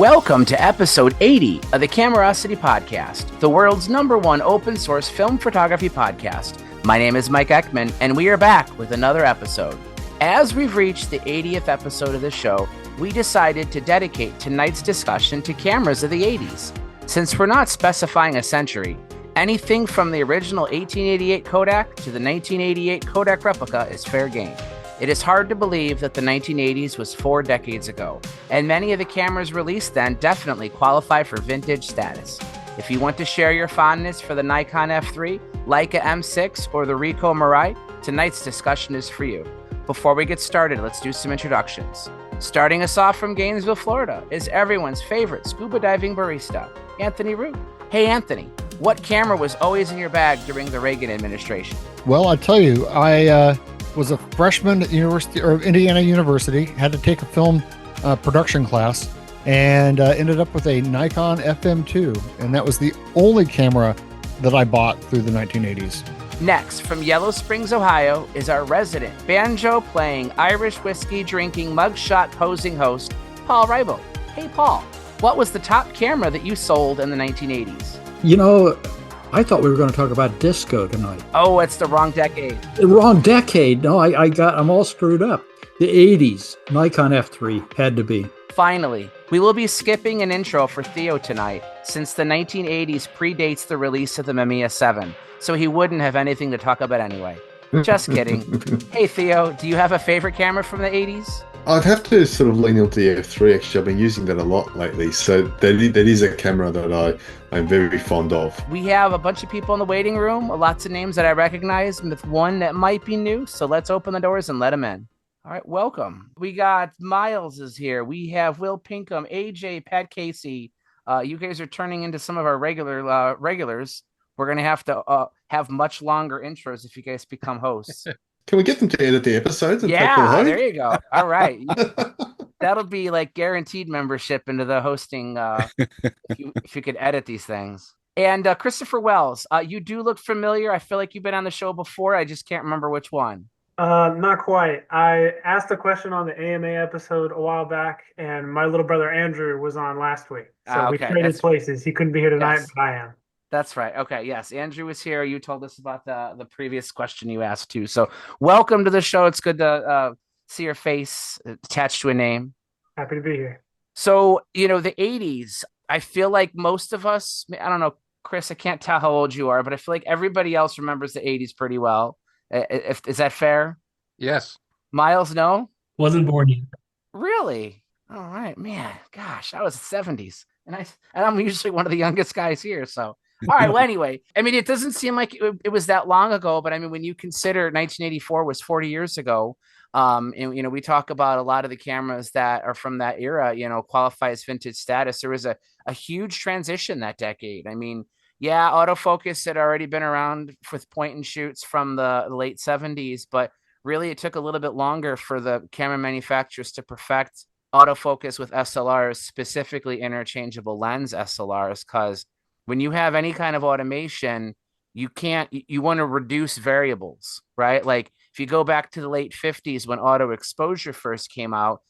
Welcome to episode 80 of the Camerosity Podcast, the world's #1 open source film photography podcast. My name is Mike Ekman, and we are back with another episode. As we've reached the 80th episode of the show, we decided to dedicate tonight's discussion to cameras of the 80s. Since we're not specifying a century, anything from the original 1888 Kodak to the 1988 Kodak replica is fair game. It is hard to believe that the 1980s was 4 decades ago, and many of the cameras released then definitely qualify for vintage status. If you want to share your fondness for the Nikon F3, Leica M6, or the Ricoh Mirai, tonight's discussion is for you. Before we get started, let's do some introductions. Starting us off from Gainesville, Florida, is everyone's favorite scuba diving barista, Anthony Root. Hey, Anthony, what camera was always in your bag during the Reagan administration? Well, I tell you, I was a freshman at Indiana University, had to take a film production class, and ended up with a Nikon FM2, and that was the only camera that I bought through the 1980s. Next, from Yellow Springs, Ohio, is our resident banjo-playing, Irish whiskey-drinking, mugshot-posing host, Paul Rybo. Hey, Paul, what was the top camera that you sold in the 1980s? You know, I thought we were going to talk about disco tonight. Oh, it's the wrong decade. The wrong decade. No, I'm all screwed up. The 80s, Nikon F3 had to be. Finally, we will be skipping an intro for Theo tonight, since the 1980s predates the release of the Mamiya 7, so he wouldn't have anything to talk about anyway. Just kidding. Hey, Theo, do you have a favorite camera from the 80s? I'd have to sort of lean into the F3, actually. I've been using that a lot lately, so that is a camera that I'm very fond of. We have a bunch of people in the waiting room, lots of names that I recognize, with one that might be new, so let's open the doors and let them in. All right, welcome. We got Miles is here. We have Will Pinkham, AJ, Pat Casey. You guys are turning into some of our regulars. We're going to have to have much longer intros if you guys become hosts. Can we get them to edit the episodes? And yeah, there you go. All right. That'll be like guaranteed membership into the hosting if you could edit these things. And Christopher Wells, you do look familiar. I feel like you've been on the show before. I just can't remember which one. Not quite. I asked a question on the AMA episode a while back, and my little brother Andrew was on last week. So we traded places. He couldn't be here tonight, but I am. That's right. Okay. Yes. Andrew was here. You told us about the previous question you asked too. So welcome to the show. It's good to see your face attached to a name. Happy to be here. So, the 80s, I feel like most of us, I don't know, Chris, I can't tell how old you are, but I feel like everybody else remembers the 80s pretty well. Is that fair? Yes. Miles, no? Wasn't born yet. Really? All right, man. Gosh, I was the 70s. And I'm usually one of the youngest guys here, so... All right. Well, anyway, I mean, it doesn't seem like it was that long ago, but I mean, when you consider 1984 was 40 years ago, and we talk about a lot of the cameras that are from that era, qualify as vintage status. There was a huge transition that decade. I mean, yeah, autofocus had already been around with point and shoots from the late 70s, but really it took a little bit longer for the camera manufacturers to perfect autofocus with SLRs, specifically interchangeable lens SLRs, because when you have any kind of automation, you want to reduce variables, right? Like if you go back to the late 50s when auto exposure first came out,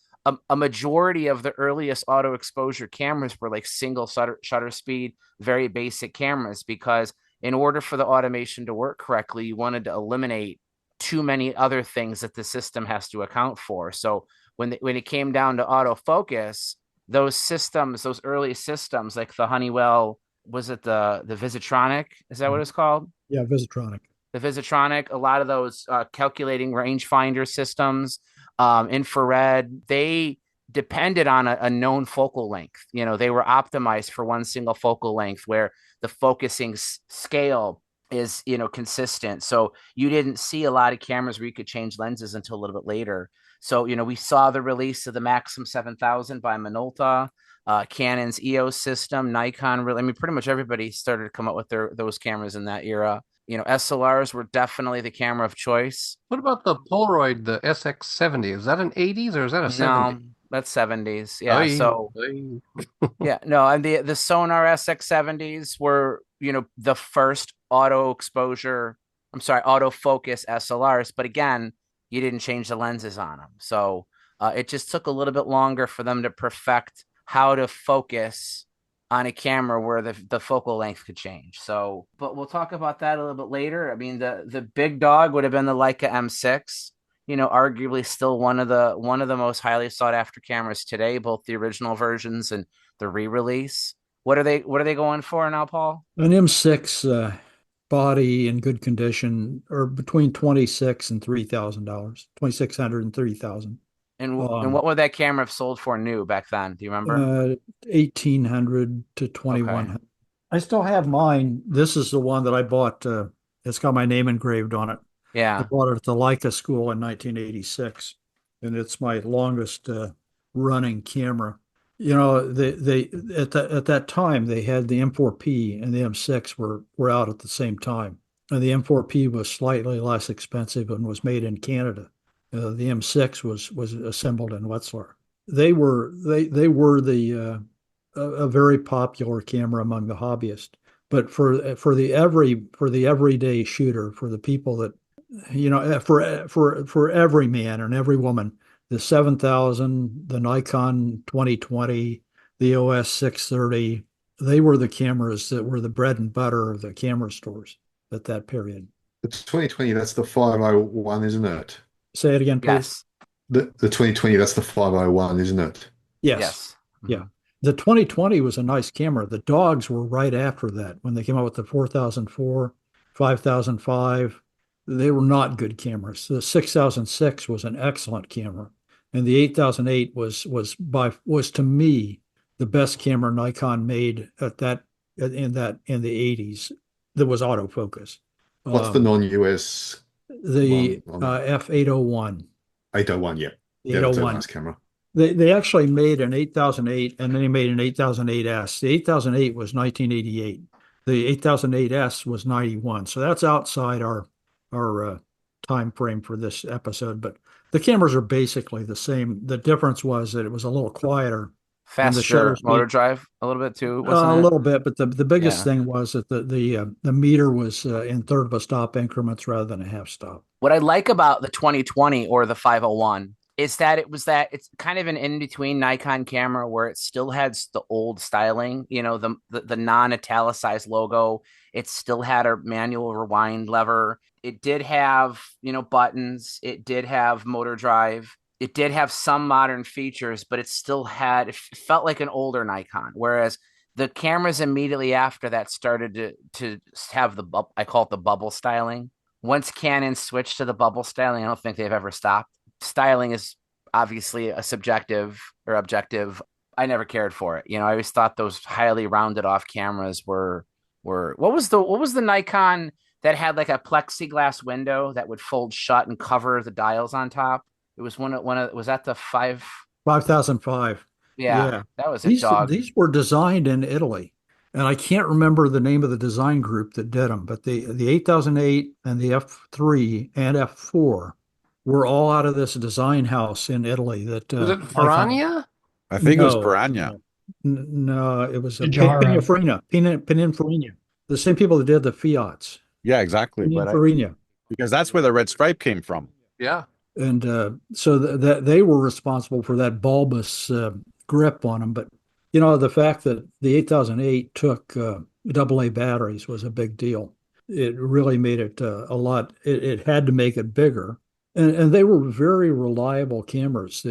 a majority of the earliest auto exposure cameras were like single shutter speed, very basic cameras, because in order for the automation to work correctly, you wanted to eliminate too many other things that the system has to account for. So when it came down to autofocus, those early systems like the Honeywell, was it the Visitronic? Is that what it's called? Yeah, Visitronic. The Visitronic, a lot of those calculating rangefinder systems, infrared, they depended on a known focal length. They were optimized for one single focal length where the focusing scale is, consistent. So you didn't see a lot of cameras where you could change lenses until a little bit later. So, we saw the release of the Maxxum 7000 by Minolta. Canon's EOS system, Nikon, pretty much everybody started to come up with those cameras in that era. SLRs were definitely the camera of choice. What about the Polaroid, the SX70? Is that an 80s or is that a 70s? No, that's 70s. Yeah. Yeah, no, and the Sonar SX70s were, the first autofocus SLRs, but again, you didn't change the lenses on them. So it just took a little bit longer for them to perfect how to focus on a camera where the focal length could change. So, but we'll talk about that a little bit later. I mean, the big dog would have been the Leica M6, arguably still one of the most highly sought after cameras today, both the original versions and the re-release. What are they going for now, Paul? An M6 body in good condition, or between $2,600 and $3,000, $2,600 and $3,000. And what would that camera have sold for new back then? Do you remember? $1,800 to $2,100. Okay. I still have mine. This is the one that I bought. It's got my name engraved on it. Yeah. I bought it at the Leica school in 1986, and it's my longest running camera. They at that time they had the M4P and the M6 were out at the same time, and the M4P was slightly less expensive and was made in Canada. The M6 was assembled in Wetzlar. They were a very popular camera among the hobbyists. But for the everyday shooter, for the people that for every man and every woman, the 7000, the Nikon 2020, the OS 630, they were the cameras that were the bread and butter of the camera stores at that period. The 2020, that's the 501, isn't it? Say it again, please. Yes. The 2020, that's the 501, isn't it? Yes. Yeah. The 2020 was a nice camera. The dogs were right after that when they came out with the 4004, 5005. They were not good cameras. The 6006 was an excellent camera, and the 8008 was to me the best camera Nikon made in the 80s. That was autofocus. What's the non-US? The F801. 801, yeah. The 801 nice camera. They actually made an 8008, and then they made an 8008S. The 8008 was 1988. The 8008S was 91. So that's outside our time frame for this episode. But the cameras are basically the same. The difference was that it was a little quieter. Faster motor drive a little bit too, wasn't it? A little bit, but the biggest thing was that the meter was in third of a stop increments rather than a half stop. What I like about the 2020 or the 501 is that it's kind of an in-between Nikon camera where it still has the old styling, the non-italicized logo. It still had a manual rewind lever. It did have, buttons. It did have motor drive. It did have some modern features, but it felt like an older Nikon. Whereas the cameras immediately after that started to have I call it the bubble styling. Once Canon switched to the bubble styling, I don't think they've ever stopped. Styling is obviously a subjective or objective. I never cared for it. I always thought those highly rounded off cameras were what was the Nikon that had like a plexiglass window that would fold shut and cover the dials on top? It was was that the 5005? Yeah, that was a dog. These were designed in Italy, and I can't remember the name of the design group that did them, but the 8008 and the F3 and F4 were all out of this design house in Italy. That was it Piranha? I think it was Piranha. No, it was Pininfarina. The same people that did the Fiats. Yeah, exactly. Pininfarina. Because that's where the red stripe came from. Yeah. And so that they were responsible for that bulbous grip on them. But, the fact that the 8008 took AA batteries was a big deal. It really made it a lot. It had to make it bigger. And they were very reliable cameras.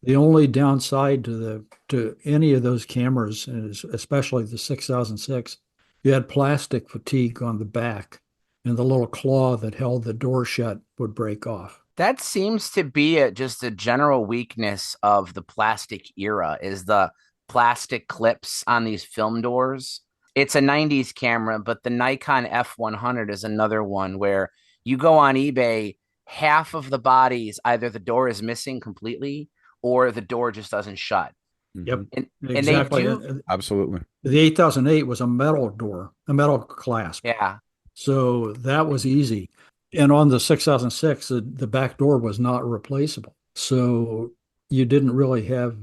The only downside to any of those cameras, especially the 6006, you had plastic fatigue on the back, and the little claw that held the door shut would break off. That seems to be just a general weakness of the plastic era, is the plastic clips on these film doors. It's a 90s camera, but the Nikon F100 is another one where you go on eBay, half of the bodies, either the door is missing completely or the door just doesn't shut. Yep. And exactly. they do, absolutely. The 8008 was a metal door, a metal clasp. Yeah. So that was easy. And on the 6006, the back door was not replaceable. So you didn't really have,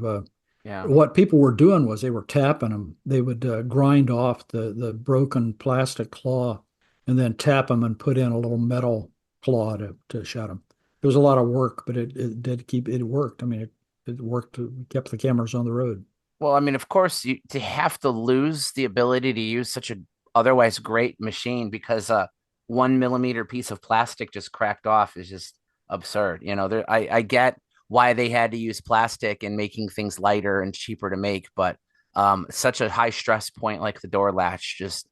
what people were doing was they were tapping them. They would grind off the broken plastic claw and then tap them and put in a little metal claw to shut them. It was a lot of work, but it worked. I mean, it worked, kept the cameras on the road. Well, I mean, of course, to have to lose the ability to use such a otherwise great machine because a 1 millimeter piece of plastic just cracked off is just absurd. I get why they had to use plastic and making things lighter and cheaper to make, but such a high stress point like the door latch, just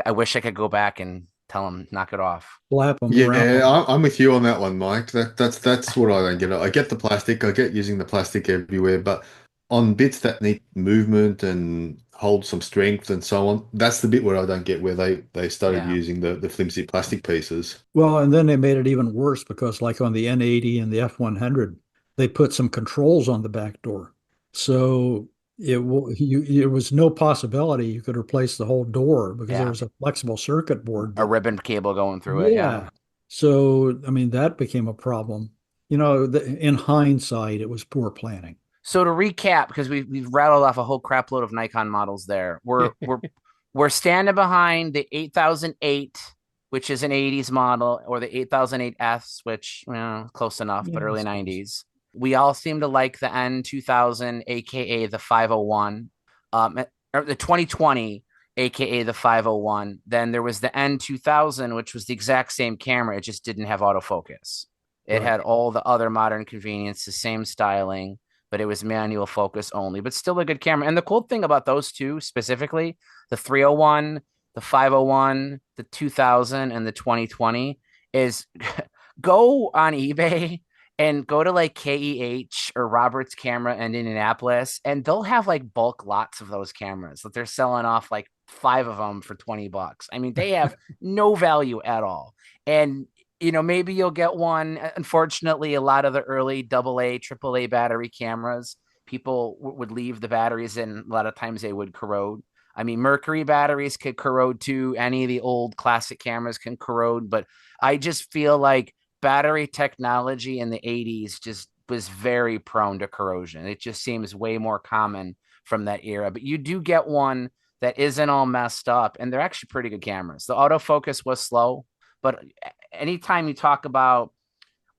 I wish I could go back and tell them knock it off. Slap them Yeah, around. I'm with you on that one, Mike. That's what I don't get. I get the plastic, I get using the plastic everywhere, but on bits that need movement and hold some strength and so on, that's the bit where I don't get where they started Yeah. using the flimsy plastic pieces. Well, and then they made it even worse because, like on the N80 and the F100, they put some controls on the back door. So there was no possibility you could replace the whole door because there Yeah. was a flexible circuit board. A ribbon cable going through it. Yeah. Yeah. So, I mean, that became a problem. In hindsight, it was poor planning. So to recap, because we've rattled off a whole crap load of Nikon models there, we're standing behind the 8008, which is an 80s model, or the 8008S, which close enough, but early 90s. We all seem to like the N2000, aka the 501, or the 2020, aka the 501. Then there was the N2000, which was the exact same camera, it just didn't have autofocus. It had all the other modern convenience, the same styling, but it was manual focus only, but still a good camera. And the cool thing about those two specifically, the 301, the 501, the 2000, and the 2020 is go on eBay and go to like KEH or Robert's Camera in Indianapolis, and they'll have like bulk lots of those cameras that they're selling off like 5 of them for $20. I mean, they have no value at all. And maybe you'll get one. Unfortunately, a lot of the early AA, AAA battery cameras, people would leave the batteries in. A lot of times they would corrode. I mean, mercury batteries could corrode too. Any of the old classic cameras can corrode, but I just feel like battery technology in the 80s just was very prone to corrosion. It just seems way more common from that era. But you do get one that isn't all messed up, and they're actually pretty good cameras. The autofocus was slow, but anytime you talk about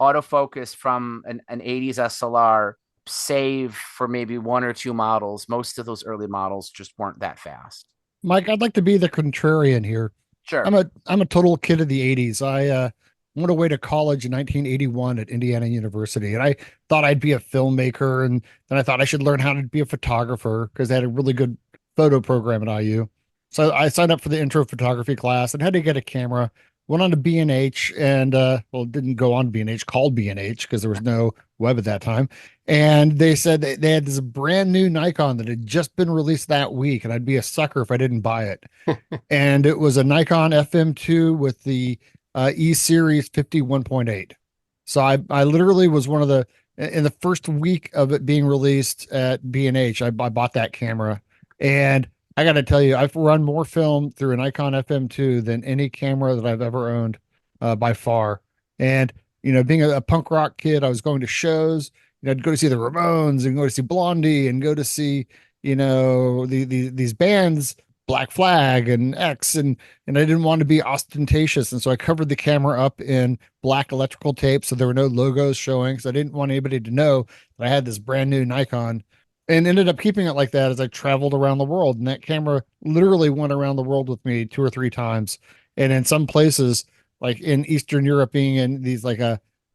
autofocus from an 80s SLR, save for maybe 1 or 2 models, most of those early models just weren't that fast. Mike, I'd like to be the contrarian here. Sure. I'm a total kid of the 80s. I went away to college in 1981 at Indiana University, and I thought I'd be a filmmaker, and then I thought I should learn how to be a photographer because they had a really good photo program at IU. So I signed up for the intro photography class and had to get a camera. Went on to B&H and didn't go on to B&H, called B&H because there was no web at that time. And they said they had this brand new Nikon that had just been released that week, and I'd be a sucker if I didn't buy it. And it was a Nikon FM2 with the E-Series 51.8. So I literally was one of in the first week of it being released at B&H, I bought that camera. And I got to tell you, I've run more film through an Nikon FM2 than any camera that I've ever owned by far. And, being a punk rock kid, I was going to shows, I'd go to see the Ramones and go to see Blondie and go to see, these bands, Black Flag and X, and I didn't want to be ostentatious. And so I covered the camera up in black electrical tape so there were no logos showing, because I didn't want anybody to know that I had this brand new Nikon. And ended up keeping it like that as I traveled around the world. And that camera literally went around the world with me 2 or 3 times. And in some places, like in Eastern Europe, being in these like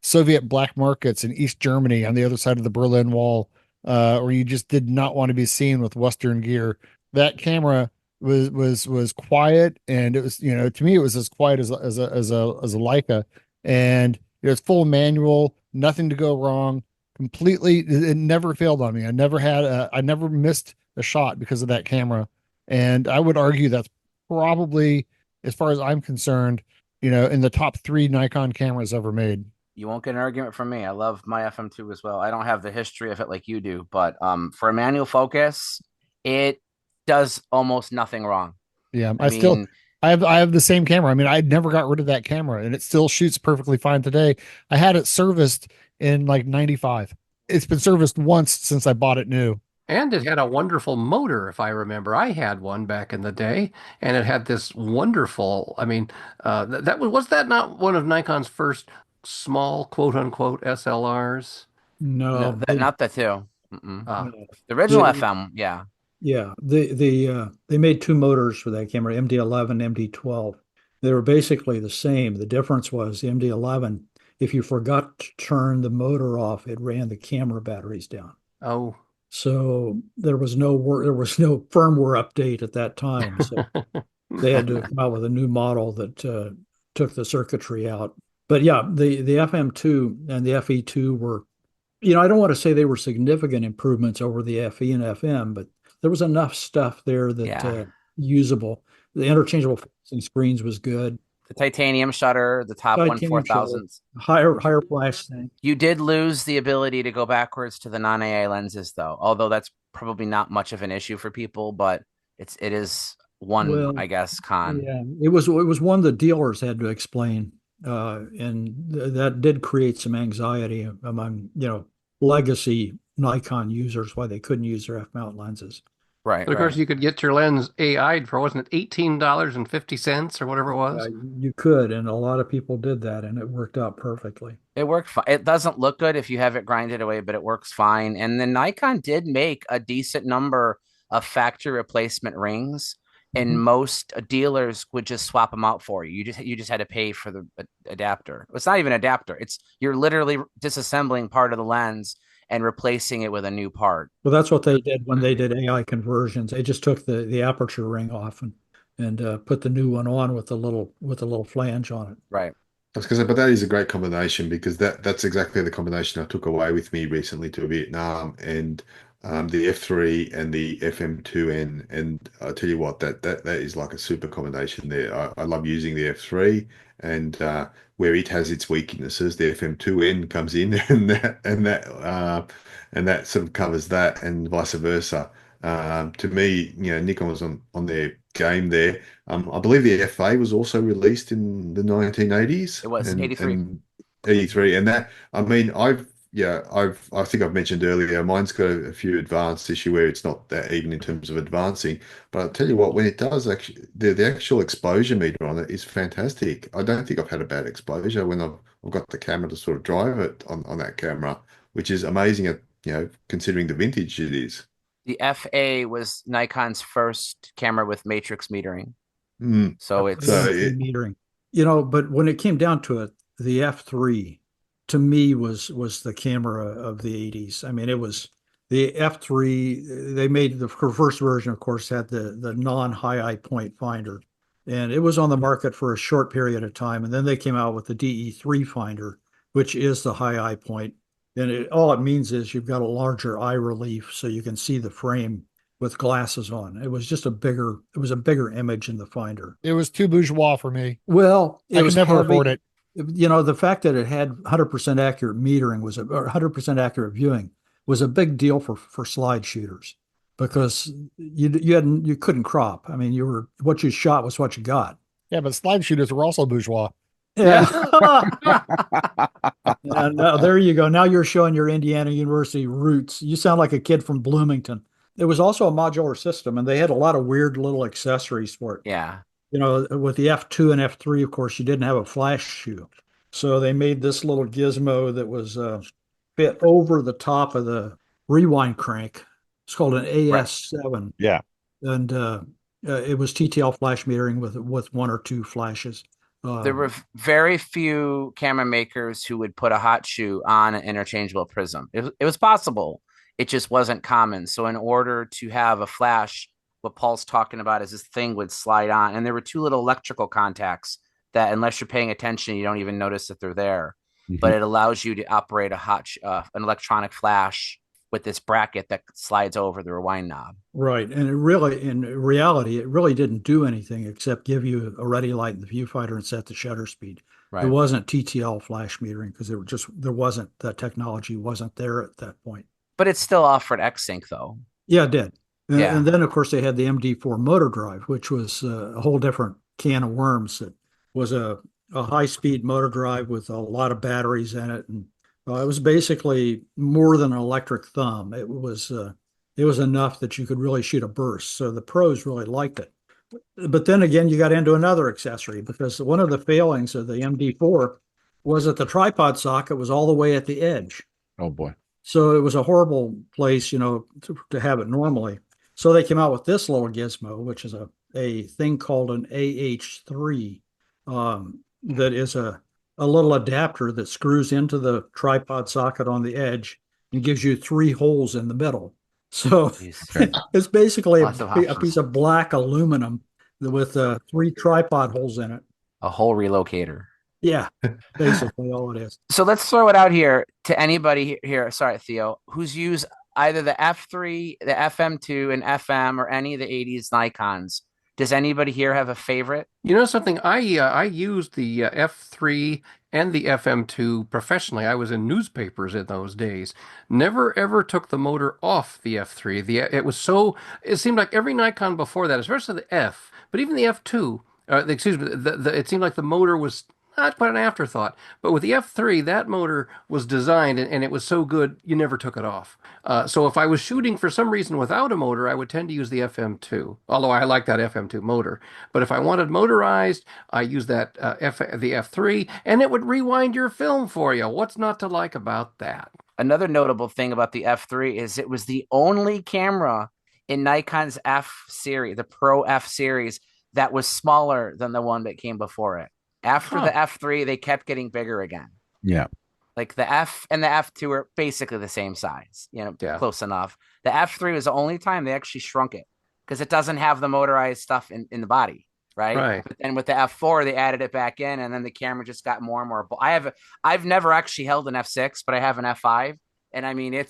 Soviet black markets in East Germany on the other side of the Berlin Wall, where you just did not want to be seen with Western gear. That camera was quiet, and it was, to me, it was as quiet as a Leica, and it was full manual, nothing to go wrong. Completely, it never failed on me. I never missed a shot because of that camera. And I would argue that's probably, as far as I'm concerned, in the top 3 Nikon cameras ever made. You won't get an argument from me. I love my FM2 as well. I don't have the history of it like you do, but for a manual focus, it does almost nothing wrong. Yeah, I have the same camera. I mean, I never got rid of that camera, and it still shoots perfectly fine today. I had it serviced in like 95. It's been serviced once since I bought it new. And it had a wonderful motor, if I remember. I had one back in the day, and it had this wonderful, was that not one of Nikon's first small, quote unquote, SLRs? No, not the 2. The original FM, yeah. Yeah, they made two motors for that camera, MD11, MD12. They were basically the same. The difference was the MD11, if you forgot to turn the motor off, it ran the camera batteries down. Oh. So there was no firmware update at that time. So they had to come out with a new model that took the circuitry out. But yeah, the FM2 and the FE2 were, I don't want to say they were significant improvements over the FE and FM, but there was enough stuff there that usable. The interchangeable focusing screens was good. The titanium shutter, the top one 4000s, higher flash thing. You did lose the ability to go backwards to the non-AI lenses, though. Although that's probably not much of an issue for people, but it is one, I guess, con. Yeah, it was one the dealers had to explain, and that did create some anxiety among legacy Nikon users why they couldn't use their f-mount lenses. Right. But of course, you could get your lens AI'd for, wasn't it $18.50 or whatever it was? You could, and a lot of people did that, and it worked out perfectly. It worked fine. It doesn't look good if you have it grinded away, but it works fine. And then Nikon did make a decent number of factory replacement rings, and most dealers would just swap them out for you. You just had to pay for the adapter. It's not even an adapter. You're literally disassembling part of the lens and replacing it with a new part. Well, that's what they did when they did AI conversions. They just took the aperture ring off and put the new one on with a little flange on it. Right. I was going to say, but that is a great combination because that's exactly the combination I took away with me recently to Vietnam, and the F3 and the FM2N. And I tell you what, that is like a super combination there. I love using the F3, and where it has its weaknesses, the FM2N comes in and that sort of covers that, and vice versa. To me, Nikon was on their game there. I believe the FA was also released in the 1980s. It was 83. 83, and that, I mean, I think I've mentioned earlier, mine's got a few advanced issue where it's not that even in terms of advancing. But I'll tell you what, when it does actually, the actual exposure meter on it is fantastic. I don't think I've had a bad exposure when I've got the camera to sort of drive it on that camera, which is amazing at, considering the vintage it is. The FA was Nikon's first camera with matrix metering. So it's metering. But when it came down to it, the F3 to me was the camera of the 80s. I mean, it was the F3. They made the first version, of course, had the non-high eye point finder, and it was on the market for a short period of time. And then they came out with the DE3 finder, which is the high eye point. And all it means is you've got a larger eye relief so you can see the frame with glasses on. It was just a bigger image in the finder. It was too bourgeois for me. Well, I could never afford it. The fact that it had 100% accurate metering or 100% accurate viewing was a big deal for slide shooters, because you couldn't crop. I mean, what you shot was what you got. Yeah, but slide shooters were also bourgeois. Yeah. Now, there you go. Now you're showing your Indiana University roots. You sound like a kid from Bloomington. It was also a modular system, and they had a lot of weird little accessories for it. Yeah. With the F2 and F3, of course, you didn't have a flash shoe. So they made this little gizmo that was fit over the top of the rewind crank. It's called an AS7. Right. Yeah. And it was TTL flash metering with one or two flashes. There were very few camera makers who would put a hot shoe on an interchangeable prism. It was possible. It just wasn't common. So in order to have a flash, what Paul's talking about is this thing would slide on. And there were two little electrical contacts that, unless you're paying attention, you don't even notice that they're there. But it allows you to operate an electronic flash with this bracket that slides over the rewind knob. Right. And in reality, it really didn't do anything except give you a ready light in the viewfinder and set the shutter speed. Right. It wasn't TTL flash metering because that technology wasn't there at that point. But it still offered X-Sync though. Yeah, it did. And then, of course, they had the MD4 motor drive, which was a whole different can of worms. It was a high-speed motor drive with a lot of batteries in it, and it was basically more than an electric thumb. It was enough that you could really shoot a burst. So the pros really liked it. But then again, you got into another accessory, because one of the failings of the MD4 was that the tripod socket was all the way at the edge. Oh boy! So it was a horrible place, to have it normally. So they came out with this little gizmo, which is a thing called an AH3, that is a little adapter that screws into the tripod socket on the edge and gives you 3 holes in the middle. So it's basically a piece of black aluminum with 3 tripod holes in it. A hole relocator. Yeah, basically all it is. So let's throw it out here to anybody here. Sorry, Theo, who's used either the F3, the FM2, and FM, or any of the 80s Nikons. Does anybody here have a favorite? You know something? I used the F3 and the FM2 professionally. I was in newspapers in those days. Never ever took the motor off the F3. It seemed like every Nikon before that, especially the F, but even the F2, it seemed like the motor was not quite an afterthought. But with the F3, that motor was designed and it was so good, you never took it off. So if I was shooting for some reason without a motor, I would tend to use the FM2, although I like that FM2 motor. But if I wanted motorized, I used the F3, and it would rewind your film for you. What's not to like about that? Another notable thing about the F3 is it was the only camera in Nikon's F series, the Pro F series, that was smaller than the one that came before it. After the F3, they kept getting bigger again. Yeah. Like the F and the F2 are basically the same size, close enough. The F3 was the only time they actually shrunk it because it doesn't have the motorized stuff in the body, right? But then with the F4, they added it back in, and then the camera just got more and more. I've never actually held an F6, but I have an F5, and I mean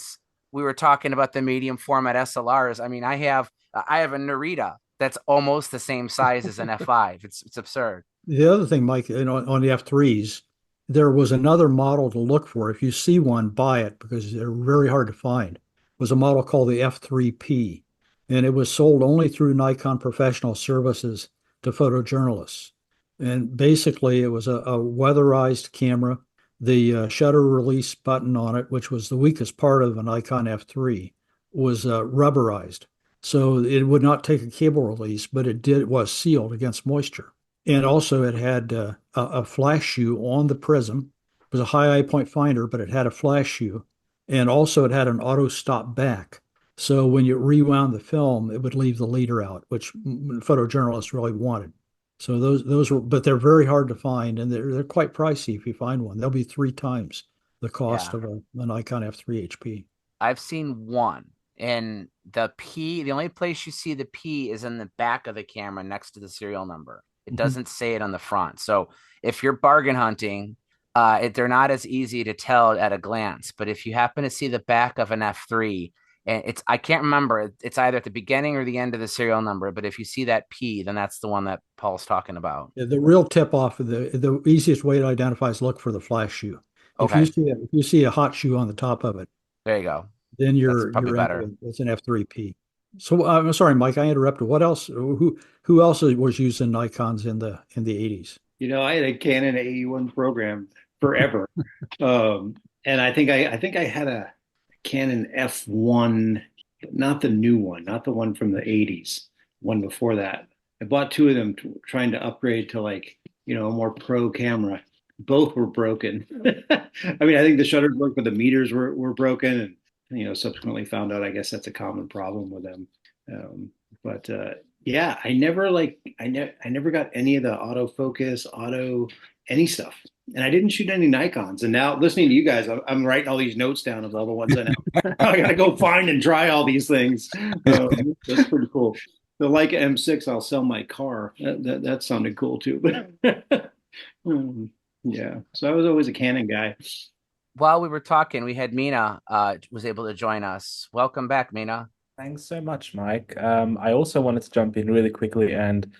we were talking about the medium format SLRs. I mean, I have a Narita that's almost the same size as an F5. It's absurd. The other thing, Mike, on the F3s, there was another model to look for. If you see one, buy it because they're very hard to find. It was a model called the F3P, and it was sold only through Nikon Professional Services to photojournalists. And basically, it was a weatherized camera. The shutter release button on it, which was the weakest part of a Nikon F3, was rubberized. So it would not take a cable release, but it was sealed against moisture. And also it had a flash shoe on the prism. It was a high eye point finder, but it had a flash shoe. And also it had an auto stop back. So when you rewound the film, it would leave the leader out, which photojournalists really wanted. So those were, but they're very hard to find, and they're quite pricey if you find one. They'll be 3 times the cost of a Nikon F3 HP. I've seen one. And the only place you see the P is in the back of the camera next to the serial number. It doesn't say it on the front. So if you're bargain hunting, they're not as easy to tell at a glance. But if you happen to see the back of an F3, and I can't remember, it's either at the beginning or the end of the serial number. But if you see that P, then that's the one that Paul's talking about. The real tip off of the easiest way to identify is look for the flash shoe. Okay. If you see a hot shoe on the top of it, there you go. Then you're better. It's an F3P. So I'm sorry, Mike, I interrupted. What else? Who else was using Nikons in the 80s? I had a Canon AE1 program forever, and I think I had a Canon F1, but not the new one, not the one from the 80s. One before that. I bought 2 of them, trying to upgrade to a more pro camera. Both were broken. I mean, I think the shutters worked, but the meters were broken, and subsequently found out, I guess that's a common problem with them. I never got any of the autofocus, any stuff. And I didn't shoot any Nikons. And now listening to you guys, I'm writing all these notes down of all the ones I know. I got to go find and try all these things. That's pretty cool. The Leica M6, I'll sell my car. That sounded cool too. Yeah. So I was always a Canon guy. While we were talking, we had Mina was able to join us. Welcome back, Mina. Thanks so much, Mike. I also wanted to jump in really quickly and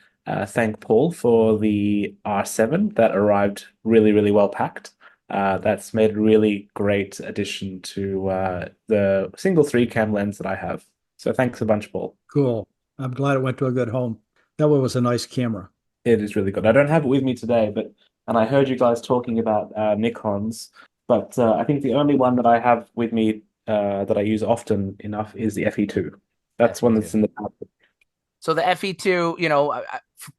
thank Paul for the R7 that arrived really, really well packed. That's made a really great addition to the single 3-cam lens that I have. So thanks a bunch, Paul. Cool. I'm glad it went to a good home. That one was a nice camera. It is really good. I don't have it with me today, and I heard you guys talking about Nikons. But I think the only one that I have with me that I use often enough is the FE2. That's one that's in the pad. So the FE2,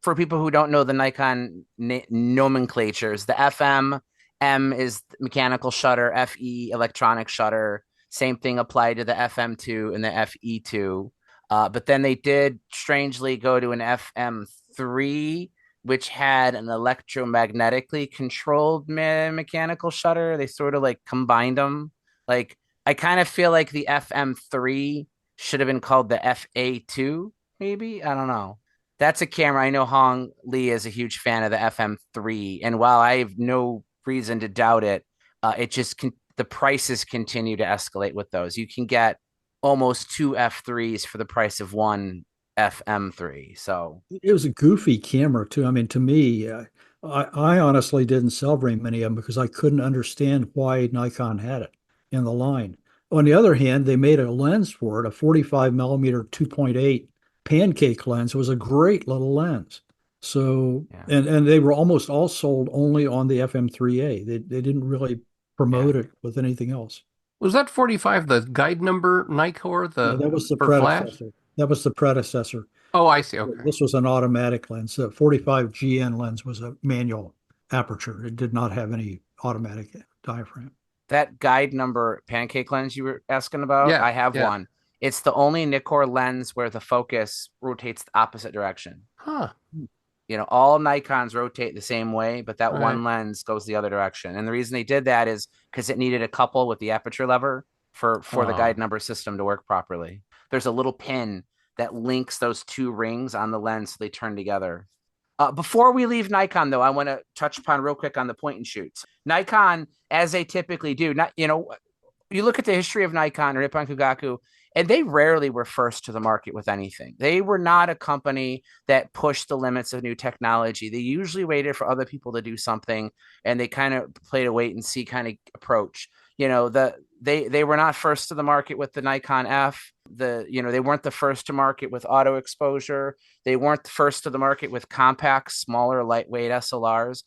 for people who don't know the Nikon nomenclatures, the FM, M is mechanical shutter, FE electronic shutter. Same thing applied to the FM2 and the FE2. But then they did strangely go to an FM3, which had an electromagnetically controlled mechanical shutter. They sort of like combined them. Like I kind of feel like the FM3 should have been called the FA2, maybe. I don't know. That's a camera. I know Hong Lee is a huge fan of the FM3, and while I have no reason to doubt it, it just the prices continue to escalate with those. You can get almost two F3s for the price of one FM3. So it was a goofy camera too. I mean, to me, I honestly didn't sell very many of them because I couldn't understand why Nikon had it in the line. On the other hand, they made a lens for it, a 45 millimeter 2.8 pancake lens. It was a great little lens. So, yeah. and they were almost all sold only on the FM3A. They didn't really promote it with anything else. Was that 45 the guide number Nikkor? That was the predecessor. Flash? That was the predecessor. Oh, I see. Okay. This was an automatic lens. The 45 GN lens was a manual aperture. It did not have any automatic diaphragm. That guide number pancake lens you were asking about, I have one. It's the only Nikkor lens where the focus rotates the opposite direction. Huh. All Nikons rotate the same way, but that one lens goes the other direction. And the reason they did that is because it needed a couple with the aperture lever for the guide number system to work properly. There's a little pin that links those two rings on the lens so they turn together. Before we leave Nikon, though, I want to touch upon real quick on the point and shoots. Nikon, as they typically do, you look at the history of Nikon or Nippon Kogaku, and they rarely were first to the market with anything. They were not a company that pushed the limits of new technology. They usually waited for other people to do something, and they kind of played a wait and see kind of approach. They were not first to the market with the Nikon F. They weren't the first to market with auto exposure. They weren't the first to the market with compact, smaller, lightweight SLRs.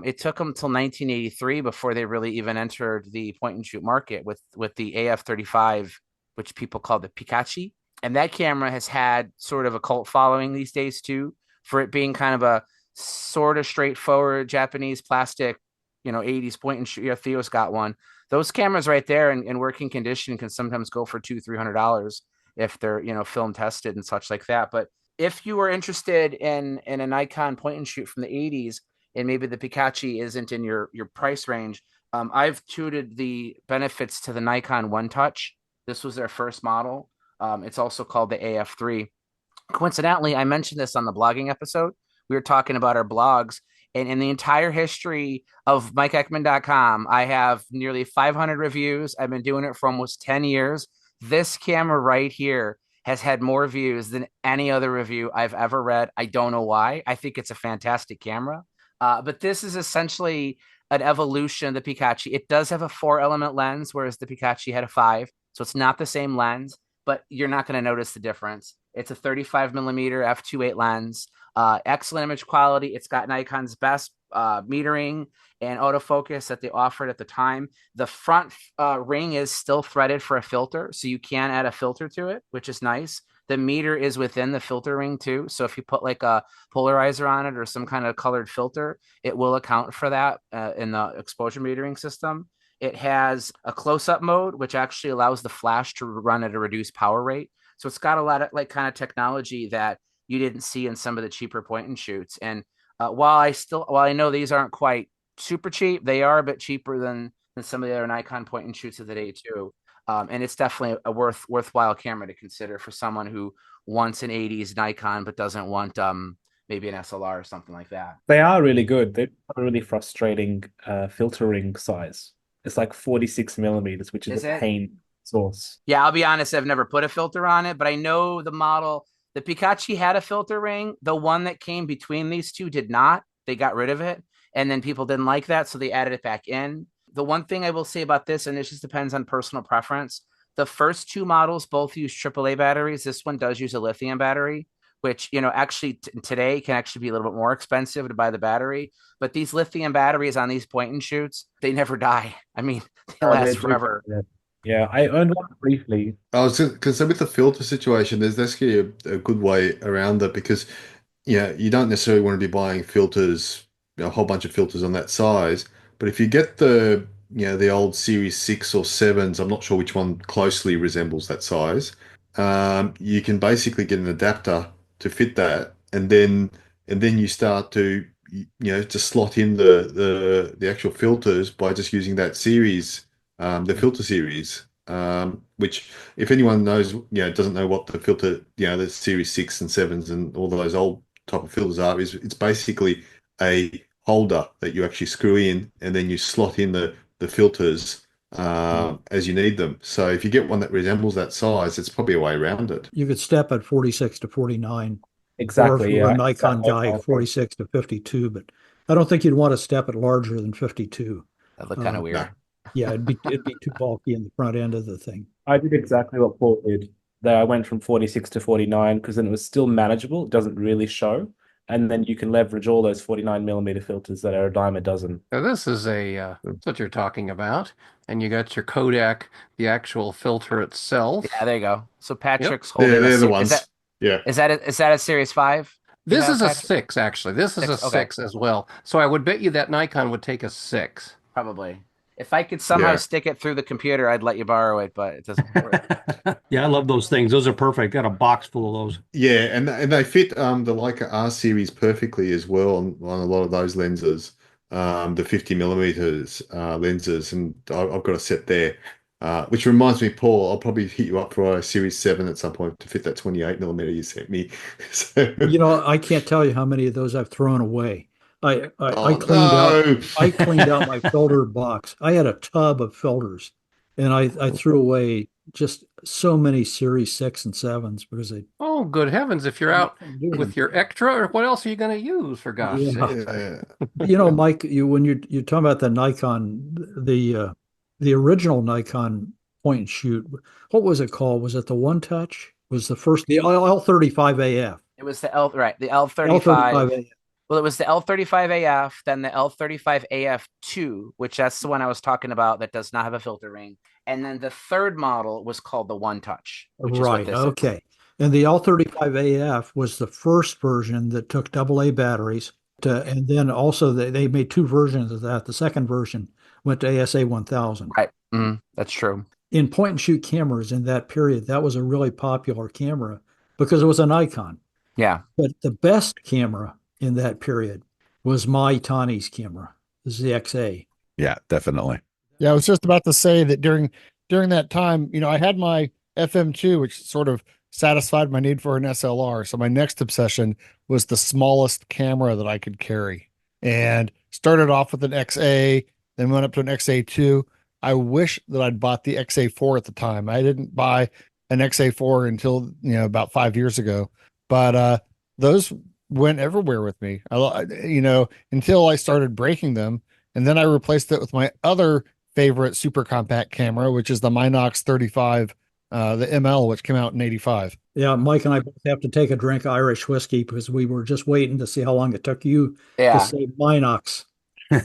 It took them until 1983 before they really even entered the point and shoot market with the AF35, which people call the Pikachi. And that camera has had sort of a cult following these days too, for it being kind of a sort of straightforward Japanese plastic, 80s point and shoot. Theo's got one. Those cameras right there in working condition can sometimes go for $200-$300 if they're, film tested and such like that. But if you are interested in a Nikon point and shoot from the 80s, and maybe the Pikachi isn't in your price range, I've tutored the benefits to the Nikon One Touch. This was their first model. It's also called the AF3. Coincidentally, I mentioned this on the blogging episode. We were talking about our blogs. And in the entire history of MikeEckman.com, I have nearly 500 reviews. I've been doing it for almost 10 years. This camera right here has had more views than any other review I've ever read. I don't know why. I think it's a fantastic camera. But this is essentially an evolution of the Pikachi. It does have a 4-element lens, whereas the Pikachi had a 5. So it's not the same lens, but you're not going to notice the difference. It's a 35 millimeter f2.8 lens. Excellent image quality. It's got Nikon's best metering and autofocus that they offered at the time. The front ring is still threaded for a filter, so you can add a filter to it, which is nice. The meter is within the filter ring too. So if you put like a polarizer on it or some kind of colored filter, it will account for that in the exposure metering system. It has a close-up mode, which actually allows the flash to run at a reduced power rate. So it's got a lot of like kind of technology that you didn't see in some of the cheaper point and shoots. And while I know these aren't quite super cheap, they are a bit cheaper than some of the other Nikon point and shoots of the day too. And it's definitely a worthwhile camera to consider for someone who wants an 80s Nikon but doesn't want maybe an SLR or something like that. They are really good. They're a really frustrating filtering size. It's like 46 millimeters, which is a pain source. Yeah, I'll be honest, I've never put a filter on it, but I know the model. The Pikachi had a filter ring. The one that came between these two did not. They got rid of it. And then people didn't like that, so they added it back in. The one thing I will say about this, and this just depends on personal preference, the first two models both use AAA batteries. This one does use a lithium battery, which, actually today can actually be a little bit more expensive to buy the battery. But these lithium batteries on these point and shoots, they never die. I mean, they last forever. Yeah, I owned one briefly. I was going to say with the filter situation, there's actually a good way around that because, you don't necessarily want to be buying filters, a whole bunch of filters on that size. But if you get the old Series 6 or 7s, I'm not sure which one closely resembles that size. you can basically get an adapter to fit that, and then you start to to slot in the actual filters by just using that series, the filter series, which if anyone knows, doesn't know what the filter, the series 6 and 7s and all those old type of filters are, is it's basically a holder that you actually screw in, and then you slot in the filters as you need them. So if you get one that resembles that size, it's probably a way around it. You could step at 46 to 49. Exactly. Or if you're Yeah. a Nikon Exactly. guy, 46 to 52, but I don't think you'd want to step it larger than 52. That looked kind of weird. No. Yeah, it'd be too bulky in the front end of the thing. I did exactly what Paul did. There, I went from 46 to 49 because then it was still manageable. It doesn't really show. And then you can leverage all those 49mm filters that are a dime a dozen. So this is that's what you're talking about. And you got your Kodak, the actual filter itself. Yeah, there you go. So Patrick's They're, holding they're the Is ones. that a Series 5? This is a Patrick? 6, actually. This is a 6 as well. So I would bet you that Nikon would take a 6. Probably. If I could somehow stick it through the computer, I'd let you borrow it, but it doesn't work. Yeah, I love those things. Those are perfect. Got a box full of those. Yeah, and they fit the Leica R series perfectly as well on a lot of those lenses, the 50mm lenses, and I've got a set there. Which reminds me, Paul, I'll probably hit you up for a Series 7 at some point to fit that 28mm you sent me. So, I can't tell you how many of those I've thrown away. I cleaned out my filter box. I had a tub of filters, and I threw away just so many Series 6 and 7s because they. Oh, good heavens! If you're out with your extra, or what else are you going to use, for gosh sake? Mike, when you're talking about the Nikon, the original Nikon point and shoot, what was it called? Was it the One Touch? Was the L35 AF? It was the L35 AF. Well, it was the L35 AF, then the L35 AF2, which that's the one I was talking about that does not have a filter ring. And then the third model was called the One Touch. Right. Okay. And the L35 AF was the first version that took AA batteries. And then also they made two versions of that. The second version went to ASA 1000. Right. That's true. In point and shoot cameras in that period, that was a really popular camera because it was a Nikon. Yeah. But the best camera in that period was my Tani's camera. This is the XA. Yeah, definitely. Yeah, I was just about to say that during that time, I had my FM2, which sort of satisfied my need for an SLR. So my next obsession was the smallest camera that I could carry, and started off with an XA, then went up to an XA2. I wish that I'd bought the XA4 at the time. I didn't buy an XA4 until about 5 years ago, but those went everywhere with me, until I started breaking them. And then I replaced it with my other favorite super compact camera, which is the Minox 35, the ML, which came out in 85. Yeah, Mike and I both have to take a drink of Irish whiskey because we were just waiting to see how long it took you to say Minox. So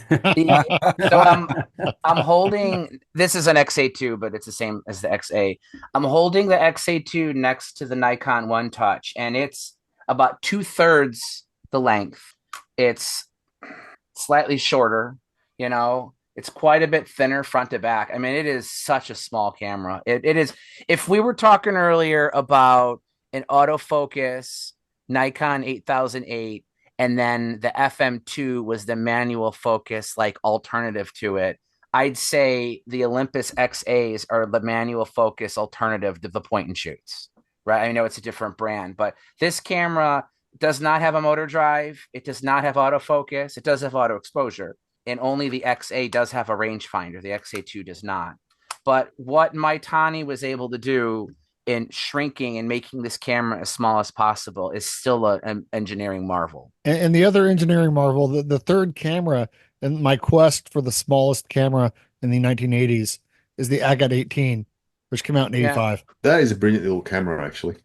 I'm holding, this is an XA2, but it's the same as the XA. I'm holding the XA2 next to the Nikon One Touch, and it's about 2/3 the length. It's slightly shorter, it's quite a bit thinner front to back. I mean, it is such a small camera. It is, if we were talking earlier about an autofocus Nikon 8008, and then the FM2 was the manual focus, like alternative to it, I'd say the Olympus XAs are the manual focus alternative to the point and shoots. Right. I know it's a different brand, but this camera does not have a motor drive. It does not have autofocus. It does have auto exposure, and only the XA does have a rangefinder. The XA2 does not. But what my Tani was able to do in shrinking and making this camera as small as possible is still an engineering marvel. And the other engineering marvel, the third camera in my quest for the smallest camera in the 1980s is the Agate 18. Which came out in 85. That is a brilliant little camera, actually.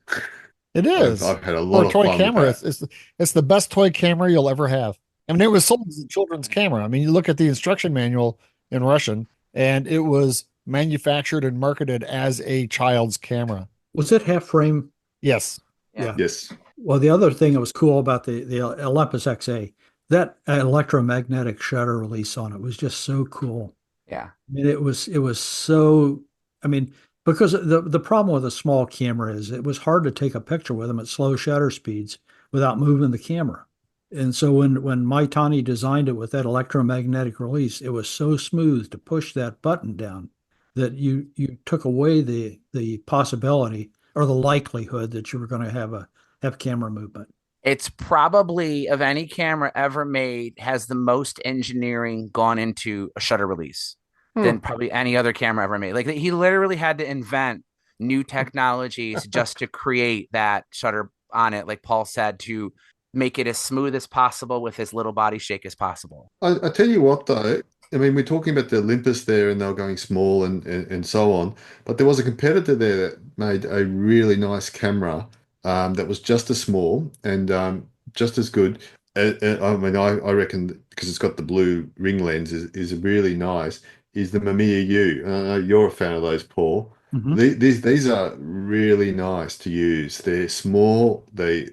It is. I've had a lot of toy fun camera. with that. It's the best toy camera you'll ever have. I mean, it was sold as a children's camera. I mean, you look at the instruction manual in Russian, and it was manufactured and marketed as a child's camera. Was it half frame? Yes. Yeah. Yes. Well, the other thing that was cool about the Olympus XA, that electromagnetic shutter release on it was just so cool. Yeah. I mean, it was so. I mean, Because the problem with a small camera is it was hard to take a picture with them at slow shutter speeds without moving the camera. And so when Maitani designed it with that electromagnetic release, it was so smooth to push that button down that you took away the possibility or the likelihood that you were going to have camera movement. It's probably, of any camera ever made, has the most engineering gone into a shutter release than probably any other camera ever made. Like, he literally had to invent new technologies just to create that shutter on it, like Paul said, to make it as smooth as possible with as little body shake as possible. I tell you what, though, I mean, we're talking about the Olympus there, and they were going small and so on, but there was a competitor there that made a really nice camera that was just as small and just as good. I mean, I reckon, because it's got the blue ring lens, is really nice, is the Mamiya U. I know you're a fan of those, Paul. Mm-hmm. These are really nice to use. They're small, they're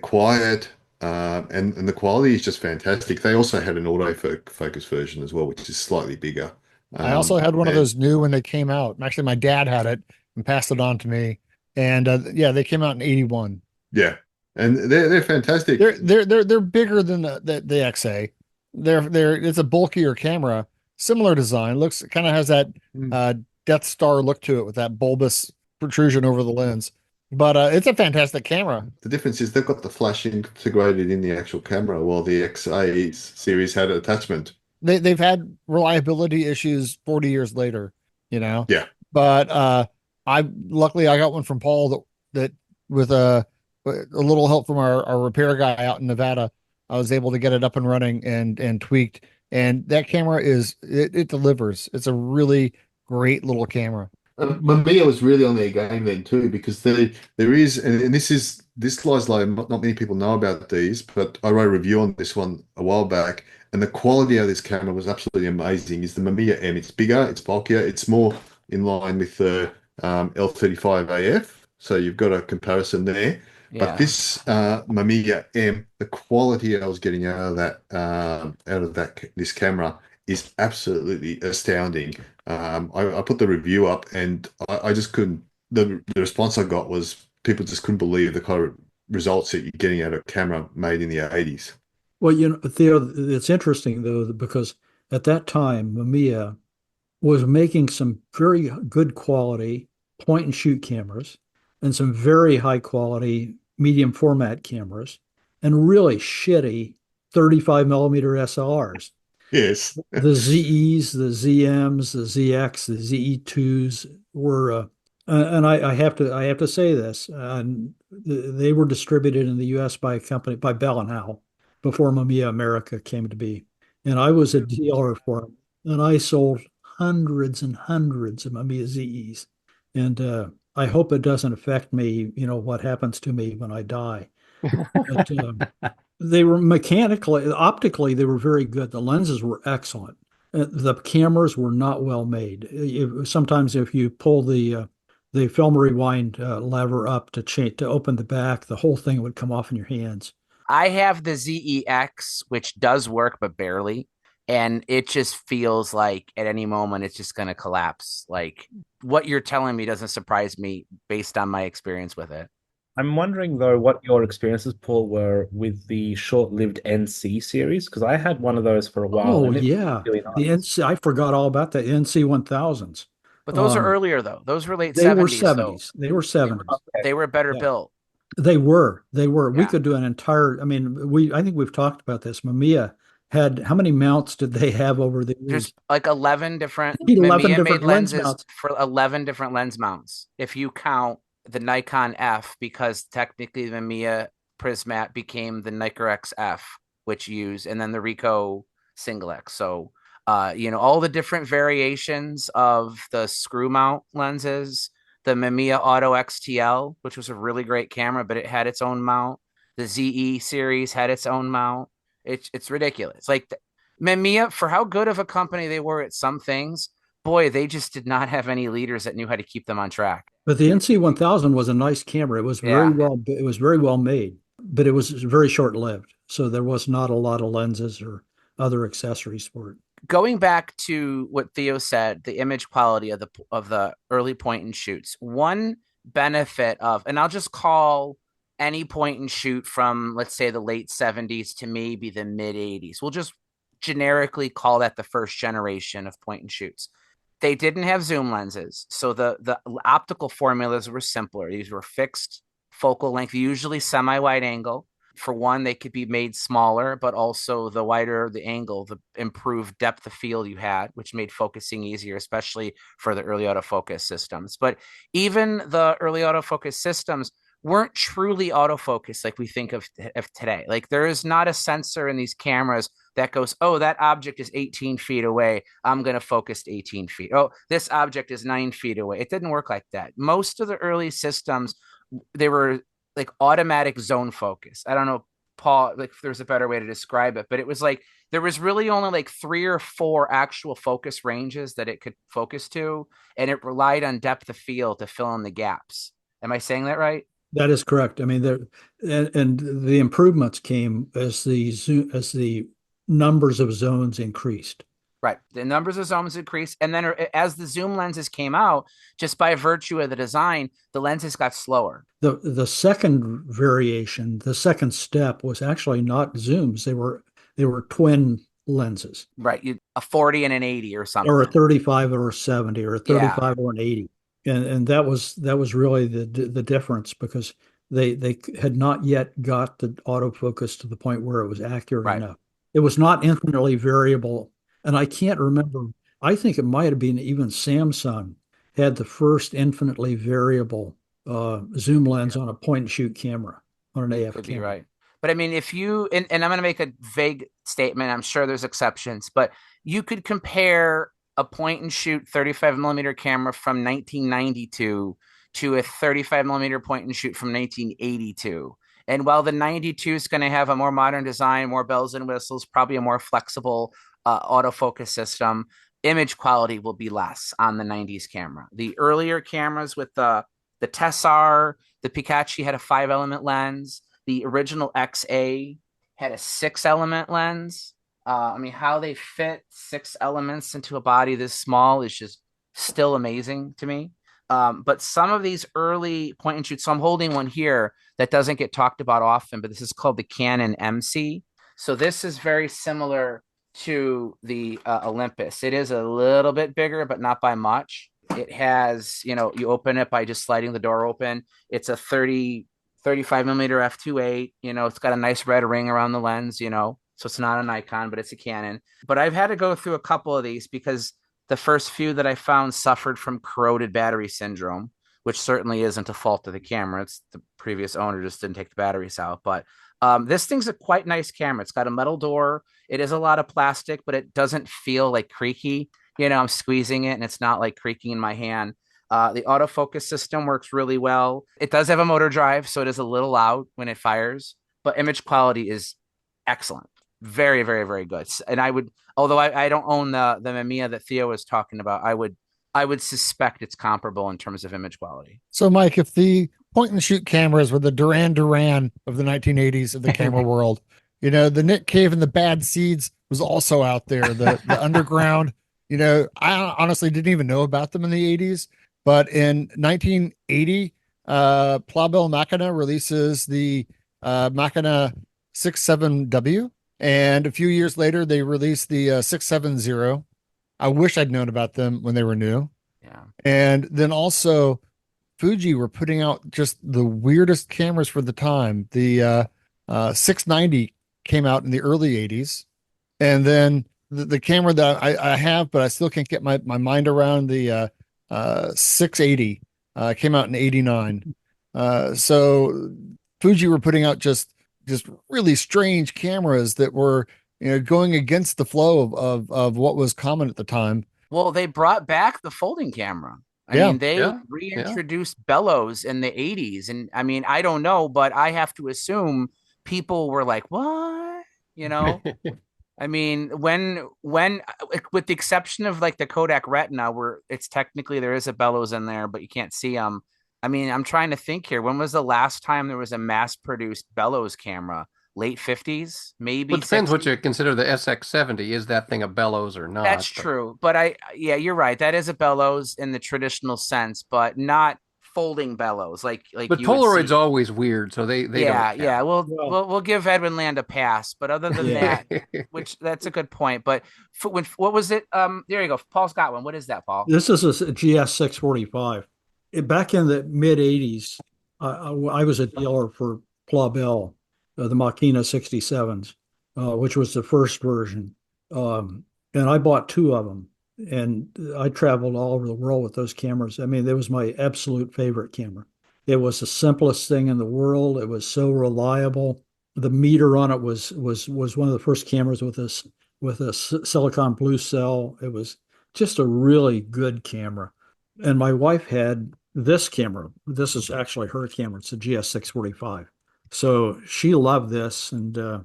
quiet, and the quality is just fantastic. They also had an autofocus version as well, which is slightly bigger. I also had one of those new when they came out. Actually, my dad had it and passed it on to me. And they came out in 81. Yeah, and they're fantastic. They're bigger than the XA. It's a bulkier camera, similar design. Looks kind of has that Death Star look to it with that bulbous protrusion over the lens. But it's a fantastic camera. The difference is they've got the flash integrated in the actual camera, while the XA series had an attachment. They've had reliability issues 40 years later, Yeah. But luckily I got one from Paul that with a little help from our repair guy out in Nevada, I was able to get it up and running and tweaked. And that camera it delivers. It's a really great little camera. Mamiya was really on their game then too, because there is, and this lies low. Not many people know about these, but I wrote a review on this one a while back, and the quality of this camera was absolutely amazing. Is the Mamiya M? It's bigger, it's bulkier, it's more in line with the L35 AF. So you've got a comparison there. Yeah. But this Mamiya M, the quality I was getting out of this camera is absolutely astounding. I put the review up, and I just couldn't. The response I got was people just couldn't believe the kind of results that you're getting out of a camera made in the 80s. Well, Theo, it's interesting though, because at that time, Mamiya was making some very good quality point and shoot cameras and some very high quality medium format cameras and really shitty 35 millimeter SLRs. Yes. The ZEs, the ZMs, the ZX, the ZE2s were, and I have to say this, they were distributed in the U.S. by a company, by Bell and Howell, before Mamiya America came to be. And I was a dealer for them, and I sold hundreds and hundreds of Mamiya ZEs. And I hope it doesn't affect me, what happens to me when I die. But, they were optically, they were very good. The lenses were excellent. The cameras were not well made. Sometimes if you pull the film rewind lever up to open the back, the whole thing would come off in your hands. I have the ZEX, which does work, but barely. And it just feels like at any moment it's just going to collapse. Like, what you're telling me doesn't surprise me based on my experience with it. I'm wondering, though, what your experiences, Paul, were with the short-lived NC series, because I had one of those for a while. Oh, yeah. Really nice. The NC, I forgot all about the NC 1000s. But those are earlier, though. Those were late 70s. They were 70s. So they were 70s. They were better built. They were. Yeah. We could do an entire, I think we've talked about this. Mamiya had, how many mounts did they have over the years? There's like 11 different, 11 different lenses mounts. For 11 different lens mounts. If you count the Nikon F, because technically the Mamiya Prismat became the Nikon XF, which used, and then the Ricoh Single X. So, all the different variations of the screw mount lenses, the Mamiya Auto XTL, which was a really great camera, but it had its own mount. The ZE series had its own mount. It's ridiculous. Like Mamiya, for how good of a company they were at some things, boy, they just did not have any leaders that knew how to keep them on track. But the NC 1000 was a nice camera. It was very well made, but it was very short lived. So there was not a lot of lenses or other accessories for it. going back to what Theo said, the image quality of the early point and shoots. One benefit of, and I'll just call any point and shoot from, let's say, the late 70s to maybe the mid 80s. We'll just generically call that the first generation of point and shoots. They didn't have zoom lenses, so the optical formulas were simpler. These were fixed focal length, usually semi-wide angle. For one, they could be made smaller, but also the wider the angle, the improved depth of field you had, which made focusing easier, especially for the early autofocus systems. But even the early autofocus systems weren't truly autofocus like we think of today. Like, there is not a sensor in these cameras that goes, oh, that object is 18 feet away, I'm going to focus 18 feet. Oh, this object is 9 feet away. It didn't work like that. Most of the early systems, they were like automatic zone focus. I don't know, Paul, like if there's a better way to describe it, but it was like there was really only like 3 or 4 actual focus ranges that it could focus to, and it relied on depth of field to fill in the gaps. Am I saying that right? That is correct. I mean, and the improvements came as the numbers of zones increased. Right. The numbers of zones increased. And then as the zoom lenses came out, just by virtue of the design, the lenses got slower. The second variation, the second step was actually not zooms. They were twin lenses. Right. A 40 and an 80 or something. Or a 35 or a 70 or a 35 or an 80. And that was really the difference, because they had not yet got the autofocus to the point where it was accurate enough. It was not infinitely variable. And I can't remember. I think it might have been even Samsung had the first infinitely variable zoom lens on a point and shoot camera, on an AF Could camera. be right. But I mean, if you, and I'm going to make a vague statement, I'm sure there's exceptions, but you could compare a point and shoot 35 millimeter camera from 1992 to a 35 millimeter point and shoot from 1982. And while the 92 is going to have a more modern design, more bells and whistles, probably a more flexible autofocus system, image quality will be less on the 90s camera. The earlier cameras with the Tessar, the Pikachu had a 5-element lens. The original XA had a 6-element lens. I mean, how they fit 6 elements into a body this small is just still amazing to me. But some of these early point and shoots, so I'm holding one here that doesn't get talked about often, but this is called the Canon MC. So this is very similar to the Olympus. It is a little bit bigger, but not by much. It has, you open it by just sliding the door open. It's a 35 millimeter f2.8. It's got a nice red ring around the lens, so it's not a Nikon, but it's a Canon. But I've had to go through a couple of these because the first few that I found suffered from corroded battery syndrome, which certainly isn't a fault of the camera. It's the previous owner just didn't take the batteries out. But this thing's a quite nice camera. It's got a metal door. It is a lot of plastic, but it doesn't feel like creaky. I'm squeezing it and it's not like creaking in my hand. The autofocus system works really well. It does have a motor drive, so it is a little loud when it fires, but image quality is excellent. Very, very, very good. And I would, although I don't own the Mamiya that Theo was talking about, I would suspect it's comparable in terms of image quality. So, Mike, if the point and shoot cameras were the Duran Duran of the 1980s of the camera world, the Nick Cave and the Bad Seeds was also out there. The underground, I honestly didn't even know about them in the 80s. But in 1980, Plabel Machina releases the Machina 67W. And a few years later, they released the 670. I wish I'd known about them when they were new. Yeah. And then also Fuji were putting out just the weirdest cameras for the time. The 690 came out in the early 80s. And then the camera that I have, but I still can't get my mind around, the 680 came out in 89. So Fuji were putting out just really strange cameras that were going against the flow of what was common at the time. Well, they brought back the folding camera. I mean, they reintroduced bellows in the 80s. And I mean, I don't know, but I have to assume people were like, what? I mean, when with the exception of like the Kodak Retina, where it's technically there is a bellows in there, but you can't see them. I mean, I'm trying to think here. When was the last time there was a mass-produced bellows camera late 50s, maybe. Well, it depends 60s. what you consider the SX70. Is that thing a bellows or not? That's true. But yeah, you're right. That is a bellows in the traditional sense, but not folding bellows like But you would Polaroid's see. always weird, so they don't Yeah. count. We'll give Edwin Land a pass, but other than that, which that's a good point. But what was it? There you go. Paul's got one. What is that, Paul? This is a GS 645. Back in the mid 80s, I was a dealer for Plaubel, the Machina 67s, which was the first version. And I bought two of them. And I traveled all over the world with those cameras. I mean, that was my absolute favorite camera. It was the simplest thing in the world. It was so reliable. The meter on it was one of the first cameras with a silicon blue cell. It was just a really good camera. And my wife had this camera. This is actually her camera. It's a GS 645. So she loved this and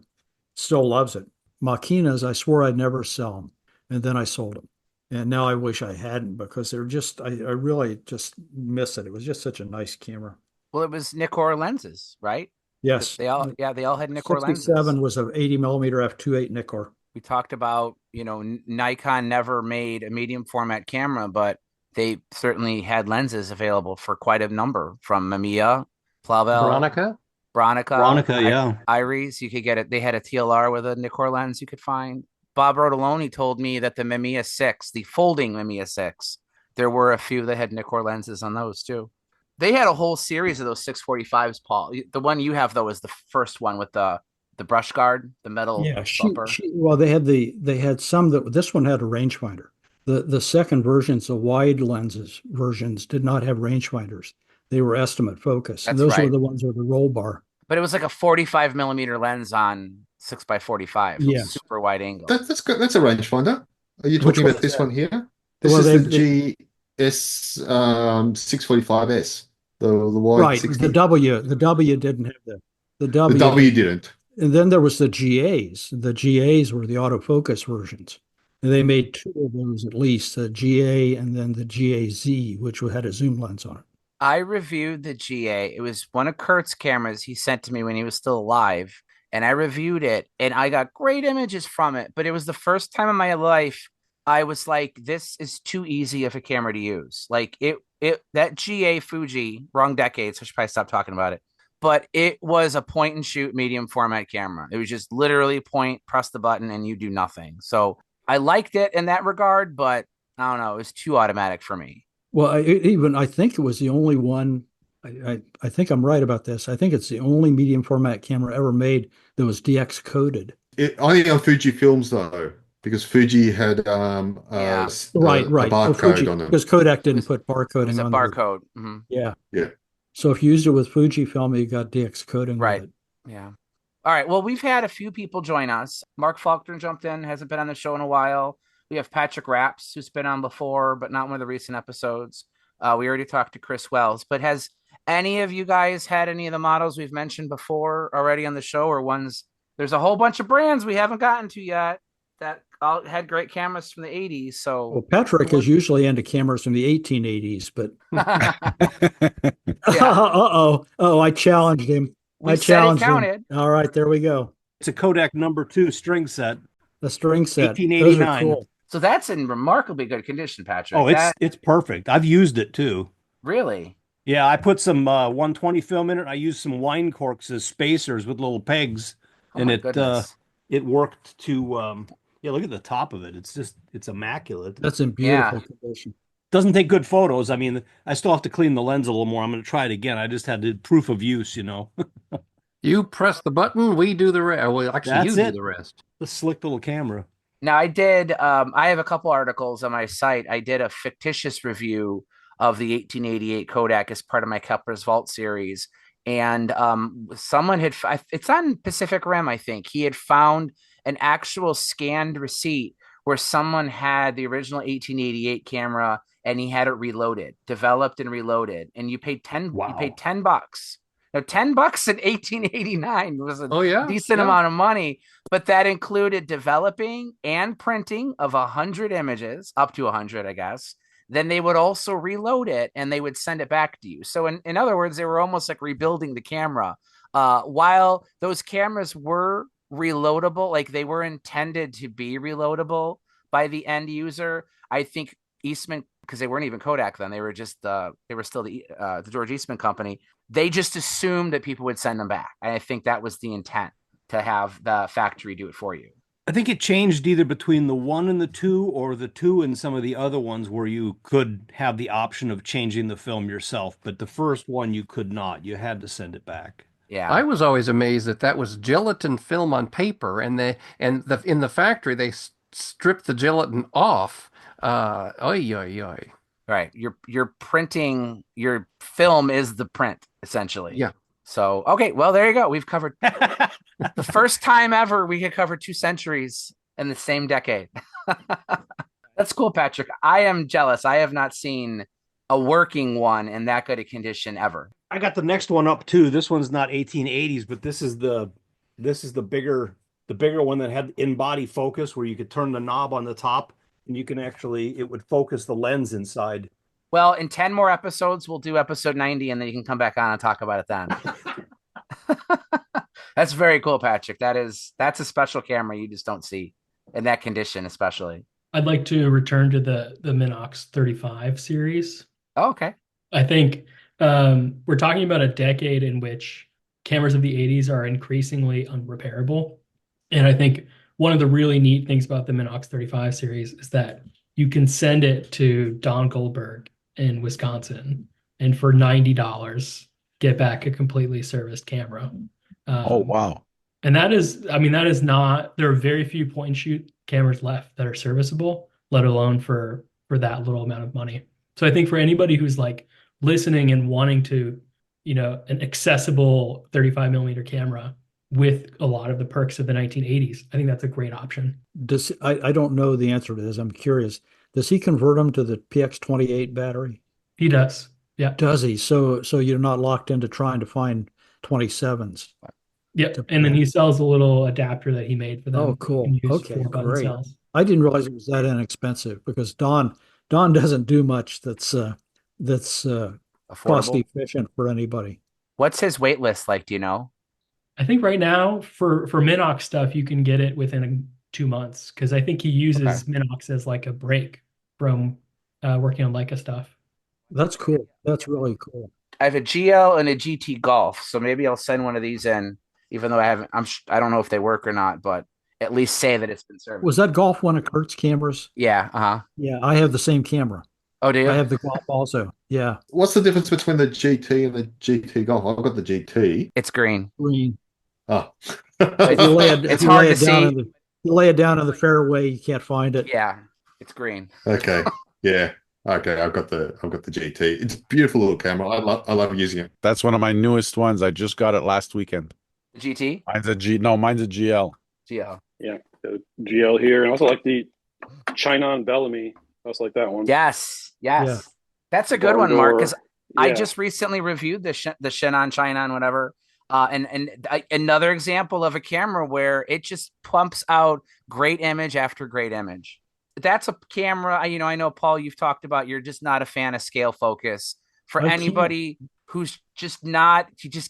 still loves it. Machinas, I swore I'd never sell them. And then I sold them. And now I wish I hadn't because they're just, I really just miss it. It was just such a nice camera. Well, it was Nikkor lenses, right? Yes. They all had Nikkor lenses. 67 was an 80 millimeter f2.8 Nikkor. We talked about, Nikon never made a medium format camera, but they certainly had lenses available for quite a number from Mamiya, Plaubel, Bronica, yeah. Iris. You could get it. They had a TLR with a Nikkor lens you could find. Bob Rotoloni told me that the Mamiya 6, the folding Mamiya 6, there were a few that had Nikkor lenses on those too. They had a whole series of those 645s, Paul. The one you have though is the first one with the brush guard, the metal bumper. Well, they had some that this one had a rangefinder. The second versions, the wide lenses versions, did not have rangefinders. They were estimate focus. And those were the ones with the roll bar. But it was like a 45 millimeter lens on 6x45. Yeah. Super wide angle. That's good. That's a rangefinder. Are you talking about this one here? This is the GS 645S. The wide right. 60. The W didn't have the W. The W didn't. And then there was the GAs. The GAs were the autofocus versions. And they made two of those at least, the GA and then the GAZ, which had a zoom lens on it. I reviewed the GA. It was one of Kurt's cameras he sent to me when he was still alive. And I reviewed it and I got great images from it. But it was the first time in my life I was like, this is too easy of a camera to use. Like that GA Fuji, wrong decade, so I should probably stop talking about it. But it was a point and shoot medium format camera. It was just literally point, press the button, and you do nothing. So I liked it in that regard, but I don't know, it was too automatic for me. Well, I think it was the only one. I think I'm right about this. I think it's the only medium format camera ever made that was DX coded. Only on Fuji films though, because Fuji had a barcode on it. Because Kodak didn't put barcoding on it. Barcode. Mm-hmm. Yeah. Yeah. So if you used it with Fujifilm, you got DX coding. Right. With it. Yeah. All right. Well, we've had a few people join us. Mark Faulkner jumped in, hasn't been on the show in a while. We have Patrick Rapps, who's been on before, but not one of the recent episodes. We already talked to Chris Wells, but has any of you guys had any of the models we've mentioned before already on the show, or ones? There's a whole bunch of brands we haven't gotten to yet that all had great cameras from the 80s. So well, Patrick is usually into cameras from the 1880s, but I challenged him. I challenged him. All right, there we go. It's a Kodak #2 string set. A string set. 1889. Cool. So that's in remarkably good condition, Patrick. Oh, it's perfect. I've used it too. Really? Yeah, I put some 120 film in it. I used some wine corks as spacers with little pegs, and it worked to. Look at the top of it. It's immaculate. That's in beautiful condition. Doesn't take good photos. I mean, I still have to clean the lens a little more. I'm going to try it again. I just had the proof of use, You press the button, we do the rest. Well, actually, you do the rest. The slick little camera. Now, I did. I have a couple articles on my site. I did a fictitious review of the 1888 Kodak as part of my Kepler's Vault series, and someone had. It's on Pacific Rim, I think. He had found an actual scanned receipt where someone had the original 1888 camera and he had it developed and reloaded, and you paid $10. Wow. You paid $10. Now, $10 in 1889 was a decent amount of money, but that included developing and printing of 100 images, up to 100, I guess. then they would also reload it and they would send it back to you. So in other words, they were almost like rebuilding the camera. While those cameras were reloadable, like they were intended to be reloadable by the end user, I think Eastman, because they weren't even Kodak then, they were just they were still the George Eastman company. They just assumed that people would send them back, and I think that was the intent, to have the factory do it for you. I think it changed either between the 1 and the 2, or the 2 and some of the other ones where you could have the option of changing the film yourself. But the first one, you could not. You had to send it back. Yeah. I was always amazed that was gelatin film on paper, and in the factory they stripped the gelatin off. Oy, oy, oy. Right. You're printing, your film is the print, essentially. Yeah. So, okay, well, there you go. We've covered the first time ever we could cover 2 centuries in the same decade. That's cool, Patrick. I am jealous. I have not seen a working one in that good a condition ever. I got the next one up too. This one's not 1880s, but this is the bigger one that had in-body focus, where you could turn the knob on the top and you can actually, it would focus the lens inside. Well, in 10 more episodes, we'll do episode 90, and then you can come back on and talk about it then. That's very cool, Patrick. That's a special camera you just don't see in that condition, especially. I'd like to return to the Minox 35 series. Oh, okay. I think we're talking about a decade in which cameras of the 80s are increasingly unrepairable. And I think one of the really neat things about the Minox 35 series is that you can send it to Don Goldberg in Wisconsin and for $90 get back a completely serviced camera. Oh, wow. And that is not, there are very few point and shoot cameras left that are serviceable, let alone for that little amount of money. So I think for anybody who's like listening and wanting to, an accessible 35 millimeter camera with a lot of the perks of the 1980s, I think that's a great option. I don't know the answer to this. I'm curious. Does he convert them to the PX28 battery? He does. Yeah. Does he? So you're not locked into trying to find 27s. Yep. And then he sells a little adapter that he made for them. Oh, cool. Okay, great. Cells. I didn't realize it was that inexpensive, because Don doesn't do much that's cost efficient for anybody. What's his wait list like? Do you know? I think right now for Minox stuff, you can get it within 2 months, because I think he uses Minox as like a break from working on Leica stuff. That's cool. That's really cool. I have a GL and a GT Golf, so maybe I'll send one of these in, even though I don't know if they work or not, but at least say that it's been serviced. Was that Golf one of Kurt's cameras? Yeah. Yeah, I have the same camera. Oh, do you? I have the Golf also. Yeah. What's the difference between the GT and the GT Golf? I've got the GT. It's green. Green. Oh. It's hard to see. You lay it down in the fairway, you can't find it. Yeah, it's green. Okay. Yeah. Okay, I've got the GT. It's a beautiful little camera. I love using it. That's one of my newest ones. I just got it last weekend. The GT? Mine's a GL. GL. Yeah, the GL here, and also like the Chinon Bellamy. I also like that one. Yes. Yeah. That's a good one, Mark. Because I just recently reviewed the Chinon, whatever. And another example of a camera where it just pumps out great image after great image. That's a camera, I know, Paul, you've talked about, you're just not a fan of scale focus. For anybody who's just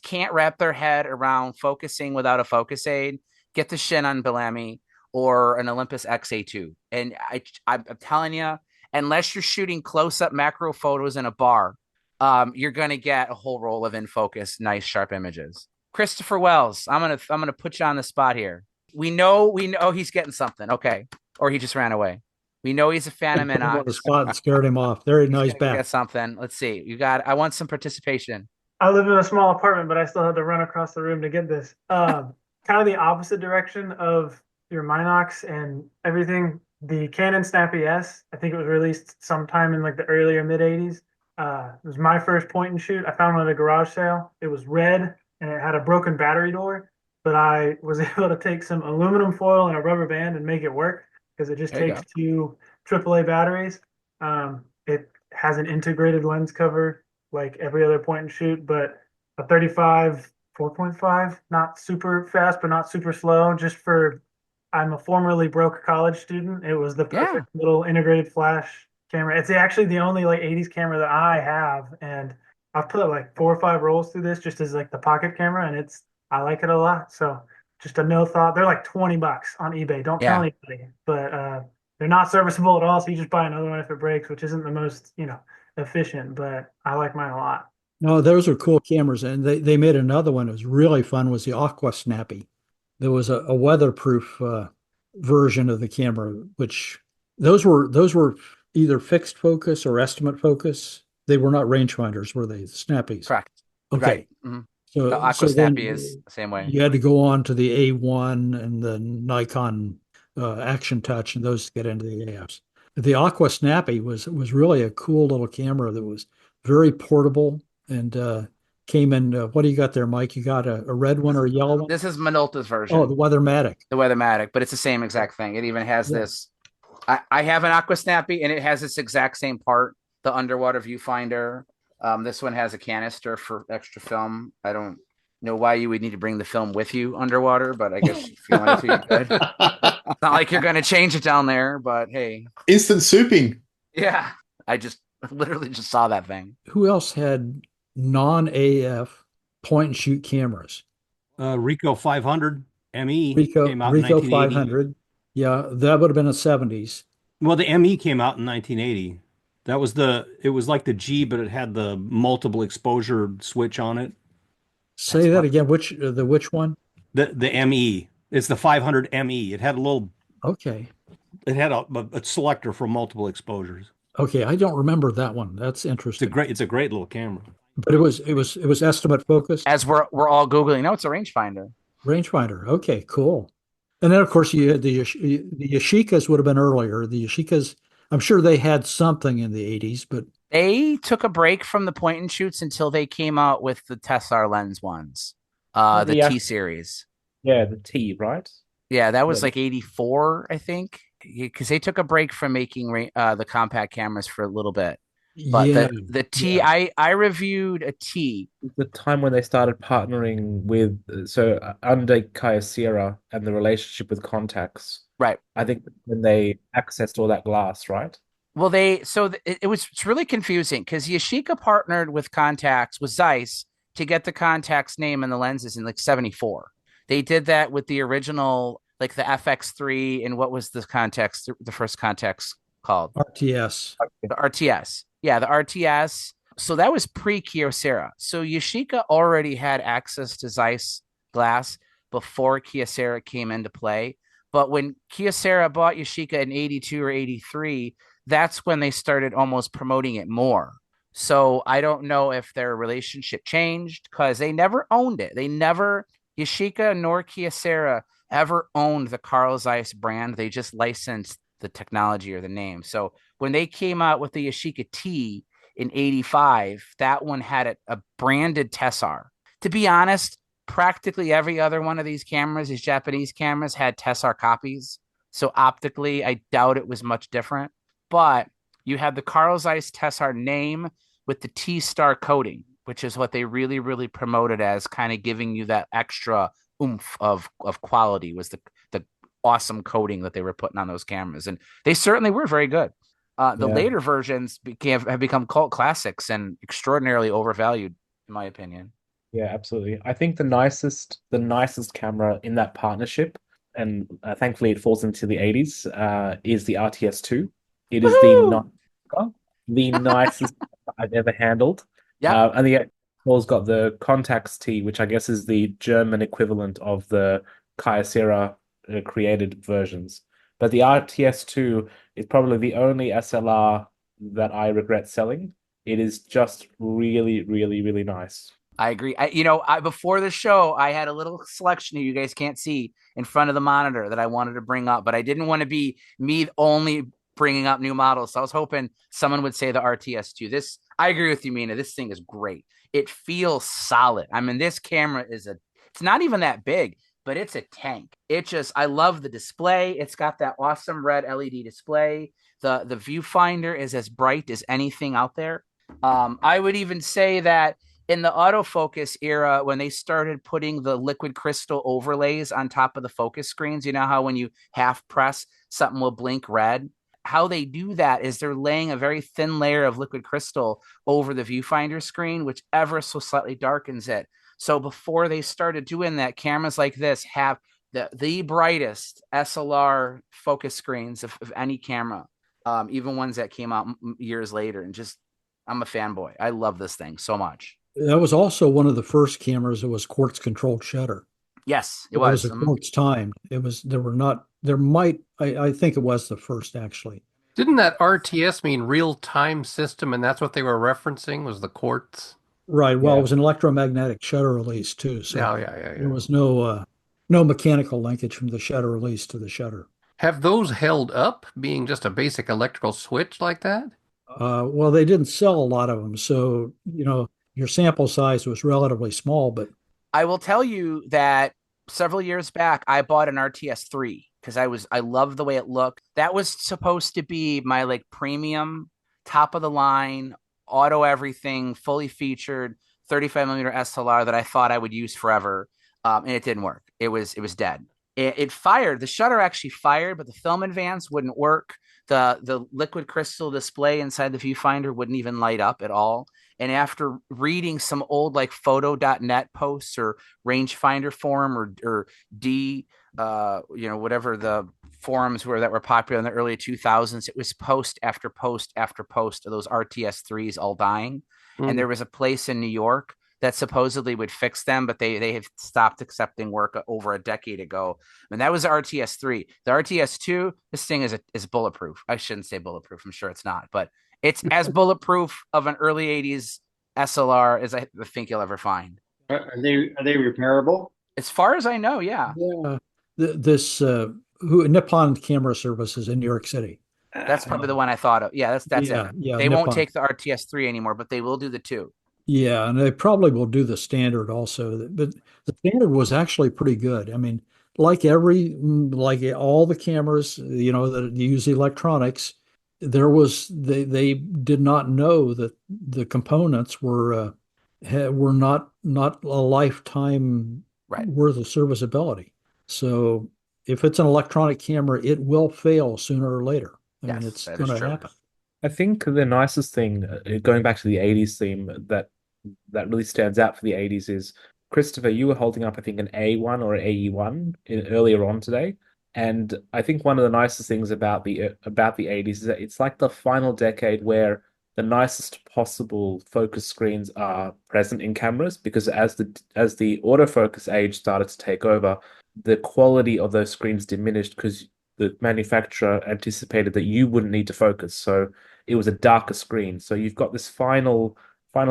can't wrap their head around focusing without a focus aid, get the Chinon Bellamy or an Olympus XA2. And I'm telling you, unless you're shooting close-up macro photos in a bar, you're going to get a whole roll of in focus, nice, sharp images. Christopher Wells, I'm gonna put you on the spot here. We know he's getting something. Okay. Or he just ran away. We know he's a fan of Minox. On the spot and scared him off. There, now he's back. Get something. Let's see. I want some participation. I live in a small apartment, but I still had to run across the room to get this. Kind of the opposite direction of your Minox and everything. The Canon Snap ES, I think it was released sometime in like the earlier mid 80s. It was my first point and shoot. I found one at a garage sale. It was red and it had a broken battery door, but I was able to take some aluminum foil and a rubber band and make it work, because it just takes 2 AAA batteries. It has an integrated lens cover like every other point and shoot, but a 35 4.5, not super fast, but not super slow. I'm a formerly broke college student. It was the perfect little integrated flash camera. It's actually the only like 80s camera that I have, and I've put like 4 or 5 rolls through this just as like the pocket camera, and I like it a lot. So just a no thought. They're like $20 on eBay. Don't tell Yeah. anybody, but they're not serviceable at all. So you just buy another one if it breaks, which isn't the most efficient, but I like mine a lot. No, those are cool cameras, and they made another one that was really fun. Was the Aqua Snappy? There was a weatherproof version of the camera, which those were either fixed focus or estimate focus. They were not rangefinders, were they? The Snappies. Correct. Okay. Right. Mhm. So The Aqua then Snappy is the same way. you had to go on to the A1 and the Nikon Action Touch and those to get into the AFs. The Aqua Snappy was really a cool little camera that was very portable and came in. What do you got there, Mike? You got a red one or a yellow one? This is Minolta's version. Oh, the Weathermatic. The Weathermatic, but it's the same exact thing. It even has this. I have an Aqua Snappy, and it has this exact same part, the underwater viewfinder. This one has a canister for extra film. I don't know why you would need to bring the film with you underwater, but I guess if you wanted to, you could. It's not like you're going to change it down there, but hey. Instant souping. Yeah. I just literally just saw that thing. Who else had non-AF point and shoot cameras? Ricoh 500 ME Ricoh came out in Ricoh 1980. 500. Yeah, that would have been the 70s. Well, the ME came out in 1980. It was like the G, but it had the multiple exposure switch on it. Say that again. Which one? The ME. It's the 500 ME. It had a little. Okay. It had a selector for multiple exposures. Okay, I don't remember that one. That's interesting. It's a great little camera. But it was estimate focused. As we're all Googling, no, it's a rangefinder. Rangefinder. Okay, cool. And then of course you had the Yashicas would have been earlier. The Yashicas, I'm sure they had something in the 80s, but they took a break from the point and shoots until they came out with the Tessar lens ones, the T series. Yeah, the T, right? Yeah, that was like 84, I think, because they took a break from making the compact cameras for a little bit. But the T, I reviewed a T. The time when they started partnering with, under Kyocera and the relationship with Contax. Right. I think when they accessed all that glass, right? Well, it's really confusing because Yashica partnered with Contax, with Zeiss, to get the Contax name and the lenses in like 74. They did that with the original, like the FX3 and what was the first Contax called? RTS. The RTS. Yeah, the RTS. So that was pre-Kyocera. So Yashica already had access to Zeiss glass before Kyocera came into play. But when Kyocera bought Yashica in 82 or 83, that's when they started almost promoting it more. So I don't know if their relationship changed because they never owned it. Yashica nor Kyocera ever owned the Carl Zeiss brand. They just licensed the technology or the name. So when they came out with the Yashica T in 85, that one had a branded Tessar. To be honest, practically every other one of these cameras, these Japanese cameras, had Tessar copies. So optically, I doubt it was much different. But you had the Carl Zeiss Tessar name with the T-star coating, which is what they really, really promoted as kind of giving you that extra oomph of quality, was the awesome coating that they were putting on those cameras. And they certainly were very good. The later versions have become cult classics and extraordinarily overvalued, in my opinion. Yeah, absolutely. I think the nicest camera in that partnership, and thankfully it falls into the 80s, is the RTS II. It is the nicest I've ever handled. Yeah, and the Paul's got the Contax T, which I guess is the German equivalent of the Kyocera created versions. But the RTS II is probably the only SLR that I regret selling. It is just really, really, really nice. I agree. Before the show, I had a little selection you guys can't see in front of the monitor that I wanted to bring up, but I didn't want to be me only bringing up new models. So I was hoping someone would say the RTS2. I agree with you, Mina. This thing is great. It feels solid. I mean, this camera it's not even that big, but it's a tank. I love the display. It's got that awesome red LED display. The viewfinder is as bright as anything out there. I would even say that in the autofocus era, when they started putting the liquid crystal overlays on top of the focus screens, you know how when you half press, something will blink red? how they do that is they're laying a very thin layer of liquid crystal over the viewfinder screen, which ever so slightly darkens it. So before they started doing that, cameras like this have the brightest SLR focus screens of any camera, even ones that came out years later. And just, I'm a fanboy. I love this thing so much. That was also one of the first cameras that was quartz controlled shutter. Yes, it It was. was a quartz timed. It was, there were not, there might, I think it was the first actually. Didn't that RTS mean real time system? And that's what they were referencing was the quartz. Right. Well, Yeah. it was an electromagnetic shutter release too. So Yeah. there was no mechanical linkage from the shutter release to the shutter. Have those held up being just a basic electrical switch like that? Well, they didn't sell a lot of them. So, your sample size was relatively small, but I will tell you that several years back, I bought an RTS3 because I loved the way it looked. That was supposed to be my like premium, top of the line, auto everything, fully featured 35 millimeter SLR that I thought I would use forever. And it didn't work. It was dead. It fired. The shutter actually fired, but the film advance wouldn't work. The liquid crystal display inside the viewfinder wouldn't even light up at all. And after reading some old like photo.net posts or rangefinder forum or D, whatever the forums were that were popular in the early 2000s, it was post after post after post of those RTS3s all dying. And there was a place in New York that supposedly would fix them, but they have stopped accepting work over a decade ago. And that was the RTS3. The RTS2, this thing is bulletproof. I shouldn't say bulletproof. I'm sure it's not, but it's as bulletproof of an early 80s SLR as I think you'll ever find. Are they repairable? As far as I know, yeah. yeah, Nippon Camera Services in New York City. That's probably the one I thought of. Yeah, that's Yeah, it. yeah, They won't Nippon. take the RTS3 anymore, but they will do the 2. Yeah, and they probably will do the standard also. But the standard was actually pretty good. I mean, like all the cameras, that use electronics, they did not know that the components were not a lifetime worth of serviceability. So if it's an electronic camera, it will fail sooner or later. I mean, it's going to happen. I think the nicest thing, going back to the 80s theme, that really stands out for the 80s is, Christopher, you were holding up, I think, an A1 or an AE1 earlier on today. And I think one of the nicest things about the 80s is that it's like the final decade where the nicest possible focus screens are present in cameras, because as the autofocus age started to take over, the quality of those screens diminished because the manufacturer anticipated that you wouldn't need to focus. So it was a darker screen. So you've got this final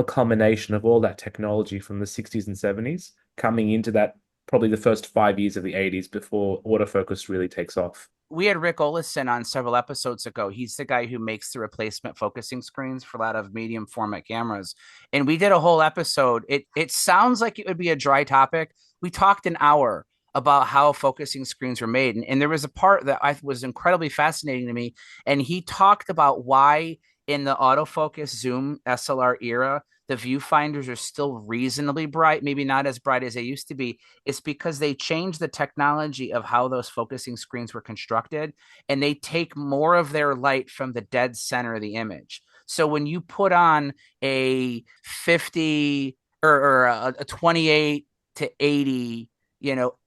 culmination of all that technology from the 60s and 70s coming into that, probably the first 5 years of the 80s before autofocus really takes off. We had Rick Olison on several episodes ago. He's the guy who makes the replacement focusing screens for a lot of medium format cameras. And we did a whole episode. It sounds like it would be a dry topic. We talked an hour about how focusing screens were made. And there was a part that was incredibly fascinating to me. And he talked about why in the autofocus zoom SLR era, the viewfinders are still reasonably bright, maybe not as bright as they used to be. It's because they changed the technology of how those focusing screens were constructed, and they take more of their light from the dead center of the image. So when you put on a 50 or a 28 to 80,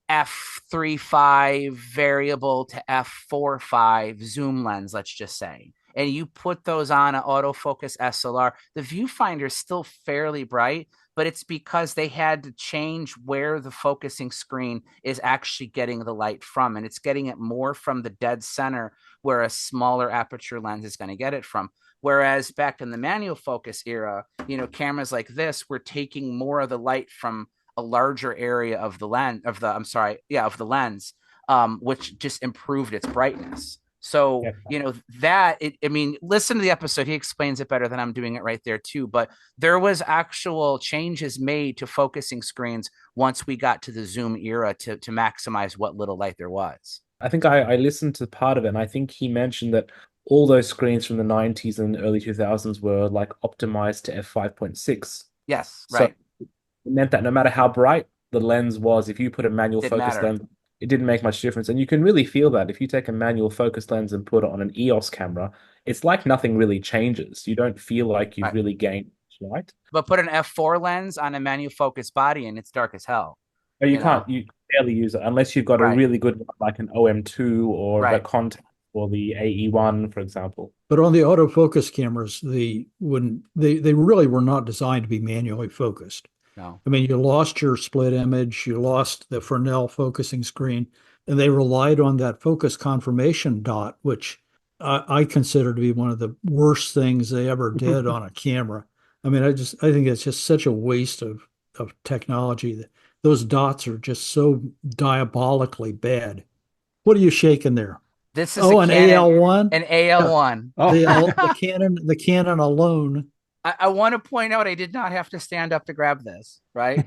f3.5 variable to f4.5 zoom lens, let's just say, and you put those on an autofocus SLR, the viewfinder is still fairly bright, but it's because they had to change where the focusing screen is actually getting the light from. And it's getting it more from the dead center where a smaller aperture lens is going to get it from. Whereas back in the manual focus era, cameras like this were taking more of the light from a larger area of the lens, of the lens, which just improved its brightness. So, listen to the episode. He explains it better than I'm doing it right there too. But there was actual changes made to focusing screens once we got to the zoom era to maximize what little light there was. I think I listened to part of it, and I think he mentioned that all those screens from the 90s and early 2000s were like optimized to f5.6. Yes, right. So it meant that no matter how bright the lens was, if you put a manual focus lens it didn't make much difference. And you can really feel that if you take a manual focus lens and put it on an EOS camera, it's like nothing really changes. You don't feel like you've really gained light. But put an f4 lens on a manual focus body and it's dark as hell. Or you can't, you barely use it unless you've got a really good one, like an OM2 or the Contax or the AE1, for example. But on the autofocus cameras, they really were not designed to be manually focused. No. I mean, you lost your split image, you lost the Fresnel focusing screen, and they relied on that focus confirmation dot, which I consider to be one of the worst things they ever did on a camera. I mean, I think it's just such a waste of technology. Those dots are just so diabolically bad. What are you shaking there? This is an AL1. An AL1. The Canon alone. I want to point out I did not have to stand up to grab this, right?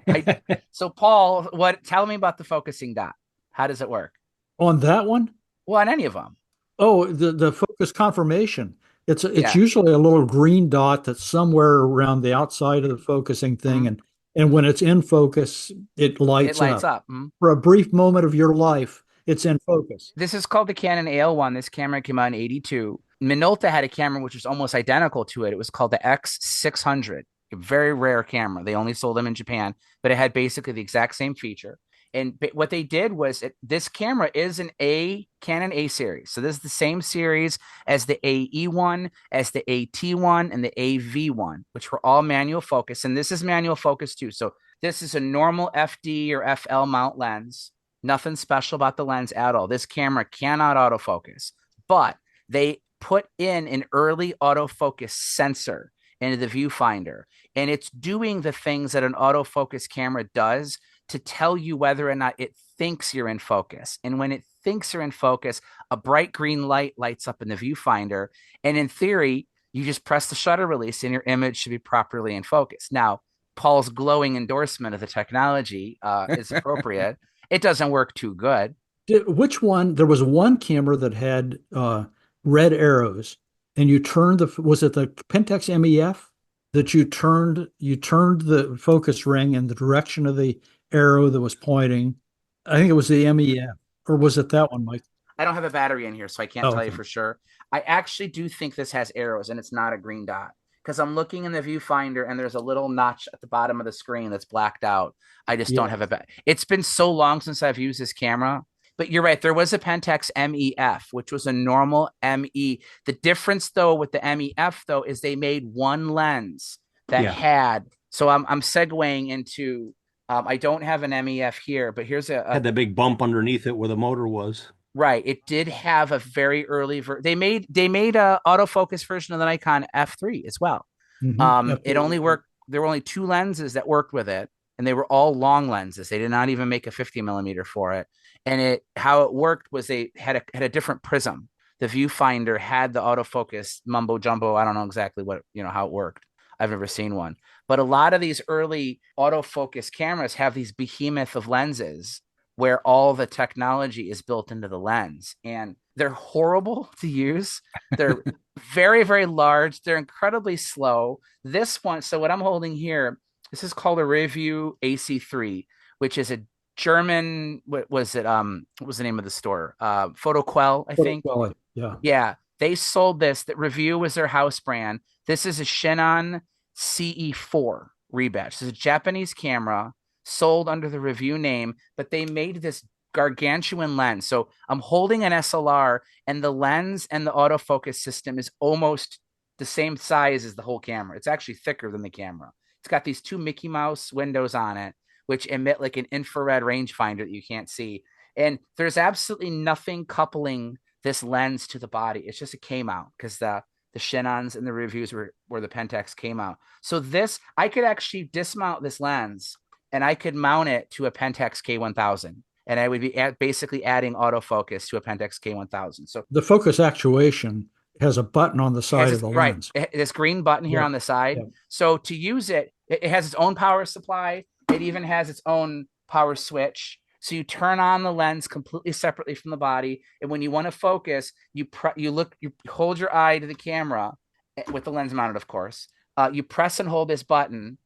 So Paul, tell me about the focusing dot. How does it work? On that one? Well, on any of them. Oh, the focus confirmation. It's usually a little green dot that's somewhere around the outside of the focusing thing, and when it's in focus, it lights up. For a brief moment of your life, it's in focus. This is called the Canon AL1. This camera came out in 82. Minolta had a camera which was almost identical to it. It was called the X600, a very rare camera. They only sold them in Japan, but it had basically the exact same feature. And what they did was this camera is an Canon A series. So this is the same series as the AE1, as the AT1, and the AV1, which were all manual focus. And this is manual focus too. So this is a normal FD or FL mount lens. Nothing special about the lens at all. This camera cannot autofocus, but they put in an early autofocus sensor into the viewfinder, and it's doing the things that an autofocus camera does to tell you whether or not it thinks you're in focus. And when it thinks you're in focus, a bright green light lights up in the viewfinder. And in theory, you just press the shutter release and your image should be properly in focus. Now, Paul's glowing endorsement of the technology is appropriate. It doesn't work too good. Which one? There was one camera that had red arrows, and you turned was it the Pentax MEF that you turned the focus ring in the direction of the arrow that was pointing? I think it was the MEF, or was it that one, Mike? I don't have a battery in here, so I can't tell you for sure. I actually do think this has arrows, and it's not a green dot, because I'm looking in the viewfinder and there's a little notch at the bottom of the screen that's blacked out. I just don't have a It's been so long since I've used this camera. But you're right. There was a Pentax MEF, which was a normal ME. The difference, though, with the MEF, though, is they made one lens that had. So I'm segueing into. I don't have an MEF here, but here's had that big bump underneath it where the motor was. Right. It did have a very early. They made a autofocus version of the Nikon F3 as well. It only worked. There were only two lenses that worked with it, and they were all long lenses. They did not even make a 50 millimeter for it. And how it worked was they had a different prism. The viewfinder had the autofocus mumbo jumbo. I don't know exactly how it worked. I've never seen one. But a lot of these early autofocus cameras have these behemoth of lenses where all the technology is built into the lens. And they're horrible to use. They're very, very large. They're incredibly slow. This one, so what I'm holding here, this is called a Review AC3, which is a German, what was the name of the store? Photoquell, I think. Yeah. They sold this. That Review was their house brand. This is a Shinon CE4 rebadge. This is a Japanese camera sold under the Review name, but they made this gargantuan lens. So I'm holding an SLR, and the lens and the autofocus system is almost the same size as the whole camera. It's actually thicker than the camera. It's got these two Mickey Mouse windows on it, which emit like an infrared rangefinder that you can't see. And there's absolutely nothing coupling this lens to the body. It's just a K-mount, because the Shinons and the Reviews were the Pentax K-mount. So I could actually dismount this lens, and I could mount it to a Pentax K1000. And I would be basically adding autofocus to a Pentax K1000. So the focus actuation has a button on the side of the lens. This green button here on the side. Yeah. So to use it, it has its own power supply. It even has its own power switch. So you turn on the lens completely separately from the body. And when you want to focus, you hold your eye to the camera with the lens mounted, of course. You press and hold this button.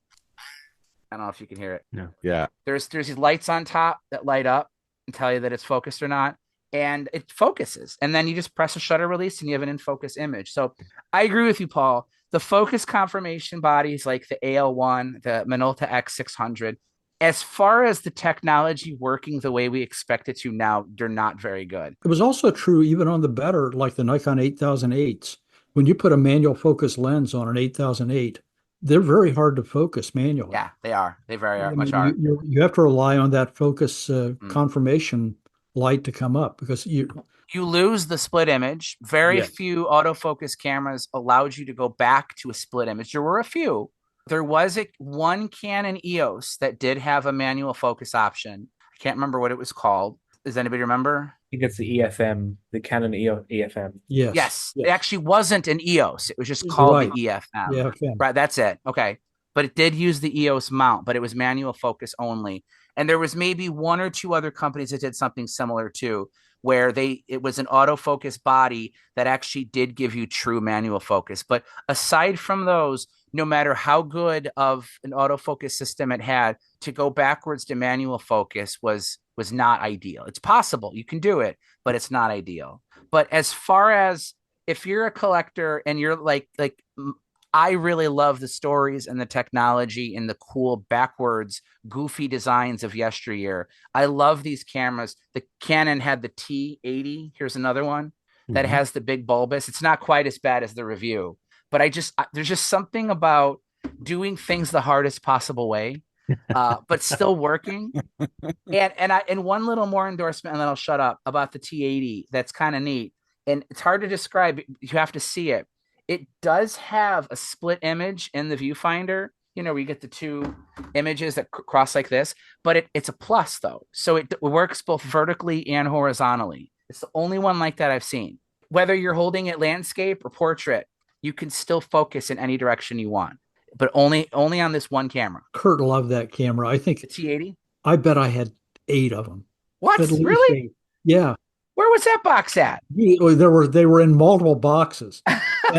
I don't know if you can hear it. No. Yeah. There's these lights on top that light up. and tell you that it's focused or not. And it focuses. And then you just press a shutter release and you have an in focus image. So I agree with you, Paul. The focus confirmation bodies like the AL1, the Minolta X600, as far as the technology working the way we expect it to now, they're not very good. It was also true even on the better, like the Nikon 8008s. When you put a manual focus lens on an 8008, they're very hard to focus manually. Yeah, they are. They very I mean, much are. You have to rely on that focus confirmation light to come up because you lose the split image. Very Yes. few autofocus cameras allowed you to go back to a split image. There were a few. There was one Canon EOS that did have a manual focus option. I can't remember what it was called. Does anybody remember? I think it's the EFM, the Canon EFM. Yes. It actually wasn't an EOS. It was just called Right. the EFM. EFM. Right, that's it. Okay. But it did use the EOS mount, but it was manual focus only. And there was maybe one or two other companies that did something similar too, where it was an autofocus body that actually did give you true manual focus. But aside from those, no matter how good of an autofocus system it had, to go backwards to manual focus was not ideal. It's possible, you can do it, but it's not ideal. But as far as if you're a collector and you're like I really love the stories and the technology and the cool backwards goofy designs of yesteryear. I love these cameras. The Canon had the T80. Here's another one that has the big bulbous. It's not quite as bad as the review, but there's just something about doing things the hardest possible way, but still working. And one little more endorsement, and then I'll shut up, about the T80. That's kind of neat. And it's hard to describe. You have to see it. It does have a split image in the viewfinder, where you get the two images that cross like this, but it's a plus though. So it works both vertically and horizontally. It's the only one like that I've seen. Whether you're holding it landscape or portrait, you can still focus in any direction you want, but only on this one camera. Kurt loved that camera. I think the T80. I bet I had 8 of them. What? Really? 8. Yeah. Where was that box at? They were in multiple boxes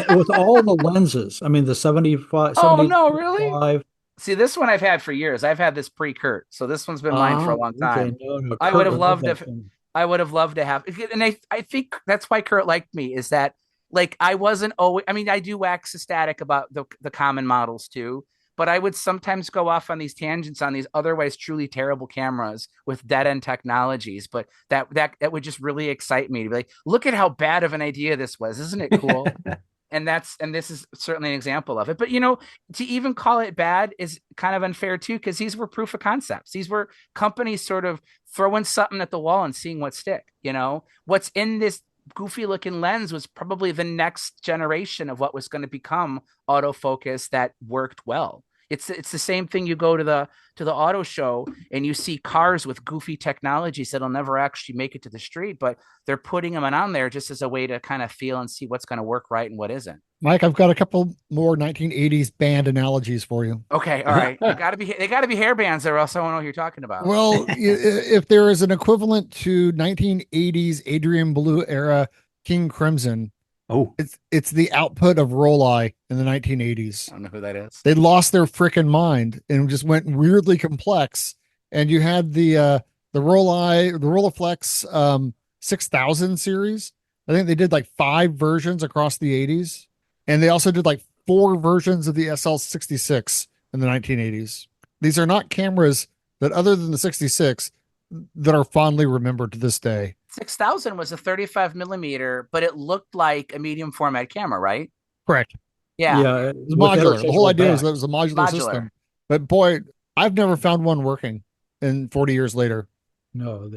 with all the lenses. I mean, the 75. Oh, no, really? See, this one I've had for years. I've had this pre-Kurt, so this one's been mine for a long time. Okay. No, I would have loved to have, and I think that's why Kurt liked me, is that I wasn't always. I mean, I do wax ecstatic about the common models too, but I would sometimes go off on these tangents on these otherwise truly terrible cameras with dead end technologies. But that would just really excite me to be like, look at how bad of an idea this was. Isn't it cool? and this is certainly an example of it. But, to even call it bad is kind of unfair too, because these were proof of concepts. These were companies sort of throwing something at the wall and seeing what stick, what's in this goofy looking lens was probably the next generation of what was going to become autofocus that worked well. It's the same thing. You go to the auto show and you see cars with goofy technologies that'll never actually make it to the street, but they're putting them on there just as a way to kind of feel and see what's going to work right and what isn't. Mike, I've got a couple more 1980s band analogies for you. Okay, all right. They got to be hair bands, or else I won't know what you're talking about. Well, if there is an equivalent to 1980s Adrian Blue era King Crimson, it's the output of Rollei in the 1980s. I don't know who that is. They lost their freaking mind and just went weirdly complex. And you had the Rollei, the Rolleiflex 6000 series. I think they did 5 versions across the 80s. And they also did 4 versions of the SL66 in the 1980s. These are not cameras that, other than the 66, that are fondly remembered to this day. 6000 was a 35 millimeter, but it looked like a medium format camera, right? Correct. Yeah. It was modular. The whole idea is that it was a modular system. But boy, I've never found one working in 40 years later. No,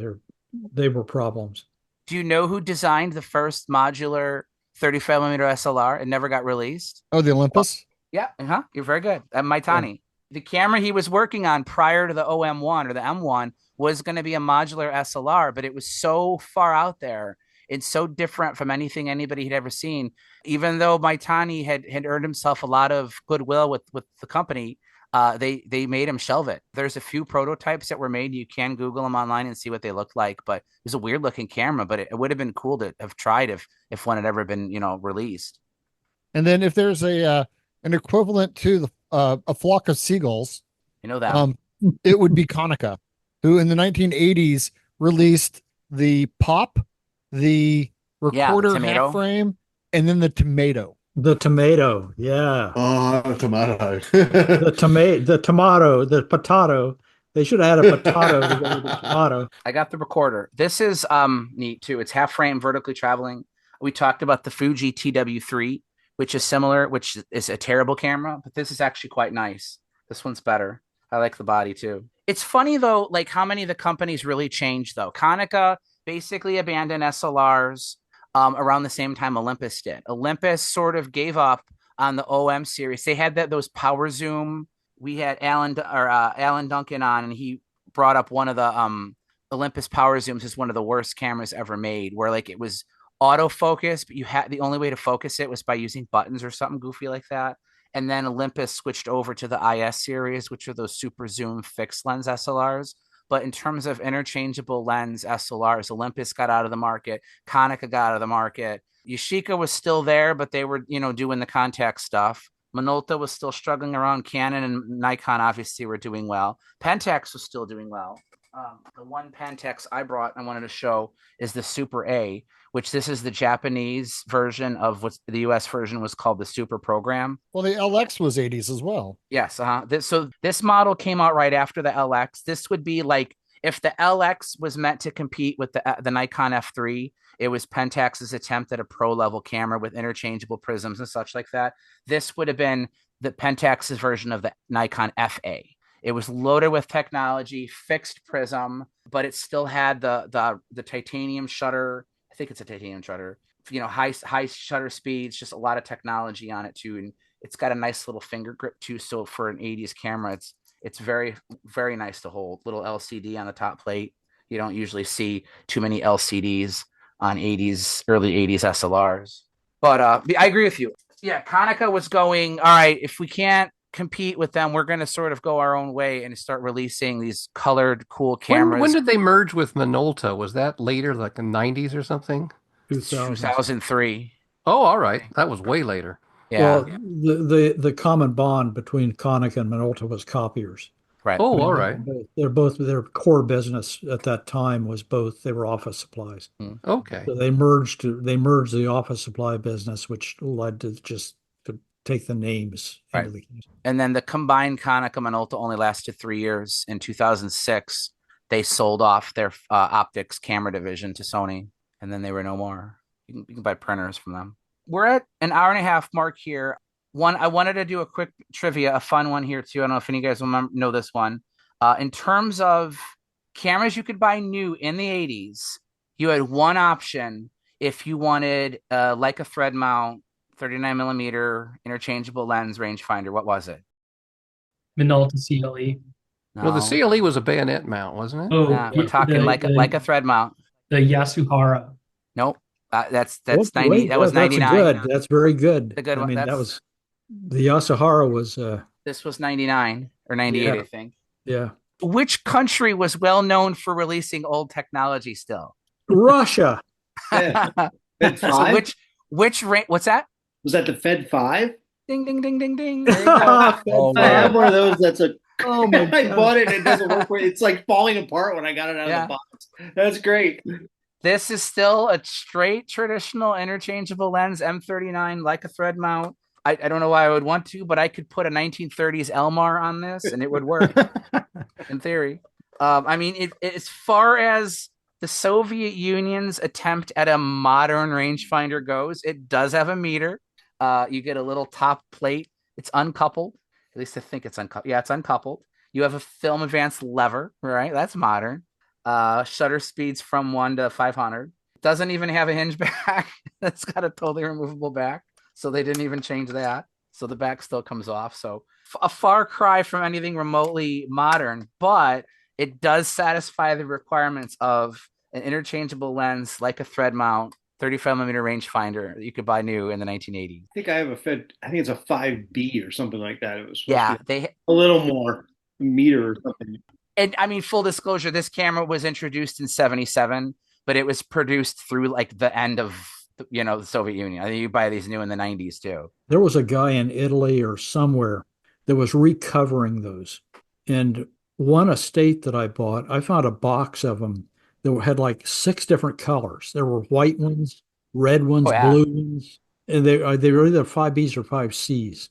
they were problems. Do you know who designed the first modular 35 millimeter SLR? It never got released. Oh, the Olympus? Yeah. You're very good. Maitani. Yeah. The camera he was working on prior to the OM1 or the M1 was going to be a modular SLR, but it was so far out there and so different from anything anybody had ever seen. Even though Maitani had earned himself a lot of goodwill with the company, they made him shelve it. There's a few prototypes that were made. You can Google them online and see what they look like, but it was a weird looking camera, but it would have been cool to have tried if one had ever been, released. And then if there's an equivalent to a flock of seagulls, that it would be Konica, who in the 1980s released the pop, the Yeah, the recorder tomato. half frame, and then the tomato. The tomato, yeah. Oh, tomato. The tomato, the potato. They should have had a potato to go with the tomato. I got the recorder. This is neat too. It's half frame, vertically traveling. We talked about the Fuji TW3, which is similar, which is a terrible camera, but this is actually quite nice. This one's better. I like the body too. It's funny though, like how many of the companies really changed though. Konica basically abandoned SLRs around the same time Olympus did. Olympus sort of gave up on the OM series. They had those power zoom. We had Alan Duncan on, and he brought up one of the Olympus power zooms is one of the worst cameras ever made, where like it was autofocus, but you had the only way to focus it was by using buttons or something goofy like that. And then Olympus switched over to the IS series, which are those super zoom fixed lens SLRs. But in terms of interchangeable lens SLRs, Olympus got out of the market. Konica got out of the market. Yashica was still there, but they were, doing the Contax stuff. Minolta was still struggling around. Canon and Nikon obviously were doing well. Pentax was still doing well. The one Pentax I wanted to show is the Super A, which this is the Japanese version of what the US version was called the Super Program. Well, the LX was 80s as well. Yes. This model came out right after the LX. This would be like if the LX was meant to compete with the Nikon F3, it was Pentax's attempt at a pro level camera with interchangeable prisms and such like that. This would have been the Pentax's version of the Nikon FA. It was loaded with technology, fixed prism, but it still had the titanium shutter. I think it's a titanium shutter. High shutter speeds, just a lot of technology on it too, and it's got a nice little finger grip too. So for an 80s camera, it's very, very nice to hold. Little LCD on the top plate. You don't usually see too many LCDs on early 80s SLRs. But I agree with you. Yeah, Konica was going, all right, if we can't compete with them, we're going to sort of go our own way and start releasing these colored, cool cameras. When did they merge with Minolta? Was that later, like the 90s or something? 2003. Oh, all right. That was way later. Yeah. Well, the common bond between Konica and Minolta was copiers. Right. Oh, all right. Their core business at that time was they were office supplies. Okay. So they merged the office supply business, which led to just to take the names. Right. And then the combined Konica Minolta only lasted 3 years. In 2006, they sold off their optics camera division to Sony, and then they were no more. You can buy printers from them. We're at an hour and a half mark here. I wanted to do a quick trivia, a fun one here too. I don't know if any of you guys know this one. In terms of cameras you could buy new in the 80s, you had one option if you wanted like a thread mount, 39 millimeter interchangeable lens rangefinder. What was it? Minolta CLE. No. Well, the CLE was a bayonet mount, wasn't it? Oh, we're talking like a thread mount. The Yasuhara. Nope. That's 90. That was 99. Good. That's very good. The good one. That was the Yasuhara was. This was 99 or 98, yeah. I think. Yeah. Which country was well known for releasing old technology still? Russia. Yeah. Fed So 5? what's that? Was that the Fed 5? Ding, ding, ding, ding, ding. There you go. I have one of those that's a Oh my I God. bought it and it doesn't work for it. It's like falling apart when I got it out Yeah. of the box. That's great. This is still a straight traditional interchangeable lens M39 like a thread mount. I don't know why I would want to, but I could put a 1930s Elmar on this and it would work in theory. I mean, as far as the Soviet Union's attempt at a modern rangefinder goes, it does have a meter. You get a little top plate. It's uncoupled. At least I think it's uncoupled. Yeah, it's uncoupled. You have a film advance lever, right? That's modern. Shutter speeds from 1 to 500. Doesn't even have a hinge back. It's got a totally removable back. So they didn't even change that. So the back still comes off. So a far cry from anything remotely modern, but it does satisfy the requirements of an interchangeable lens like a thread mount, 35 millimeter rangefinder that you could buy new in the 1980s. I think I have I think it's a 5B or something like that. It was they a little more meter or something. And I mean, full disclosure, this camera was introduced in 77, but it was produced through like the end of the Soviet Union. I think you buy these new in the 90s too. There was a guy in Italy or somewhere that was recovering those. And one estate that I bought, I found a box of them that had like 6 different colors. There were white ones, red ones, Oh, yeah. blue ones, and they were either 5Bs or 5Cs.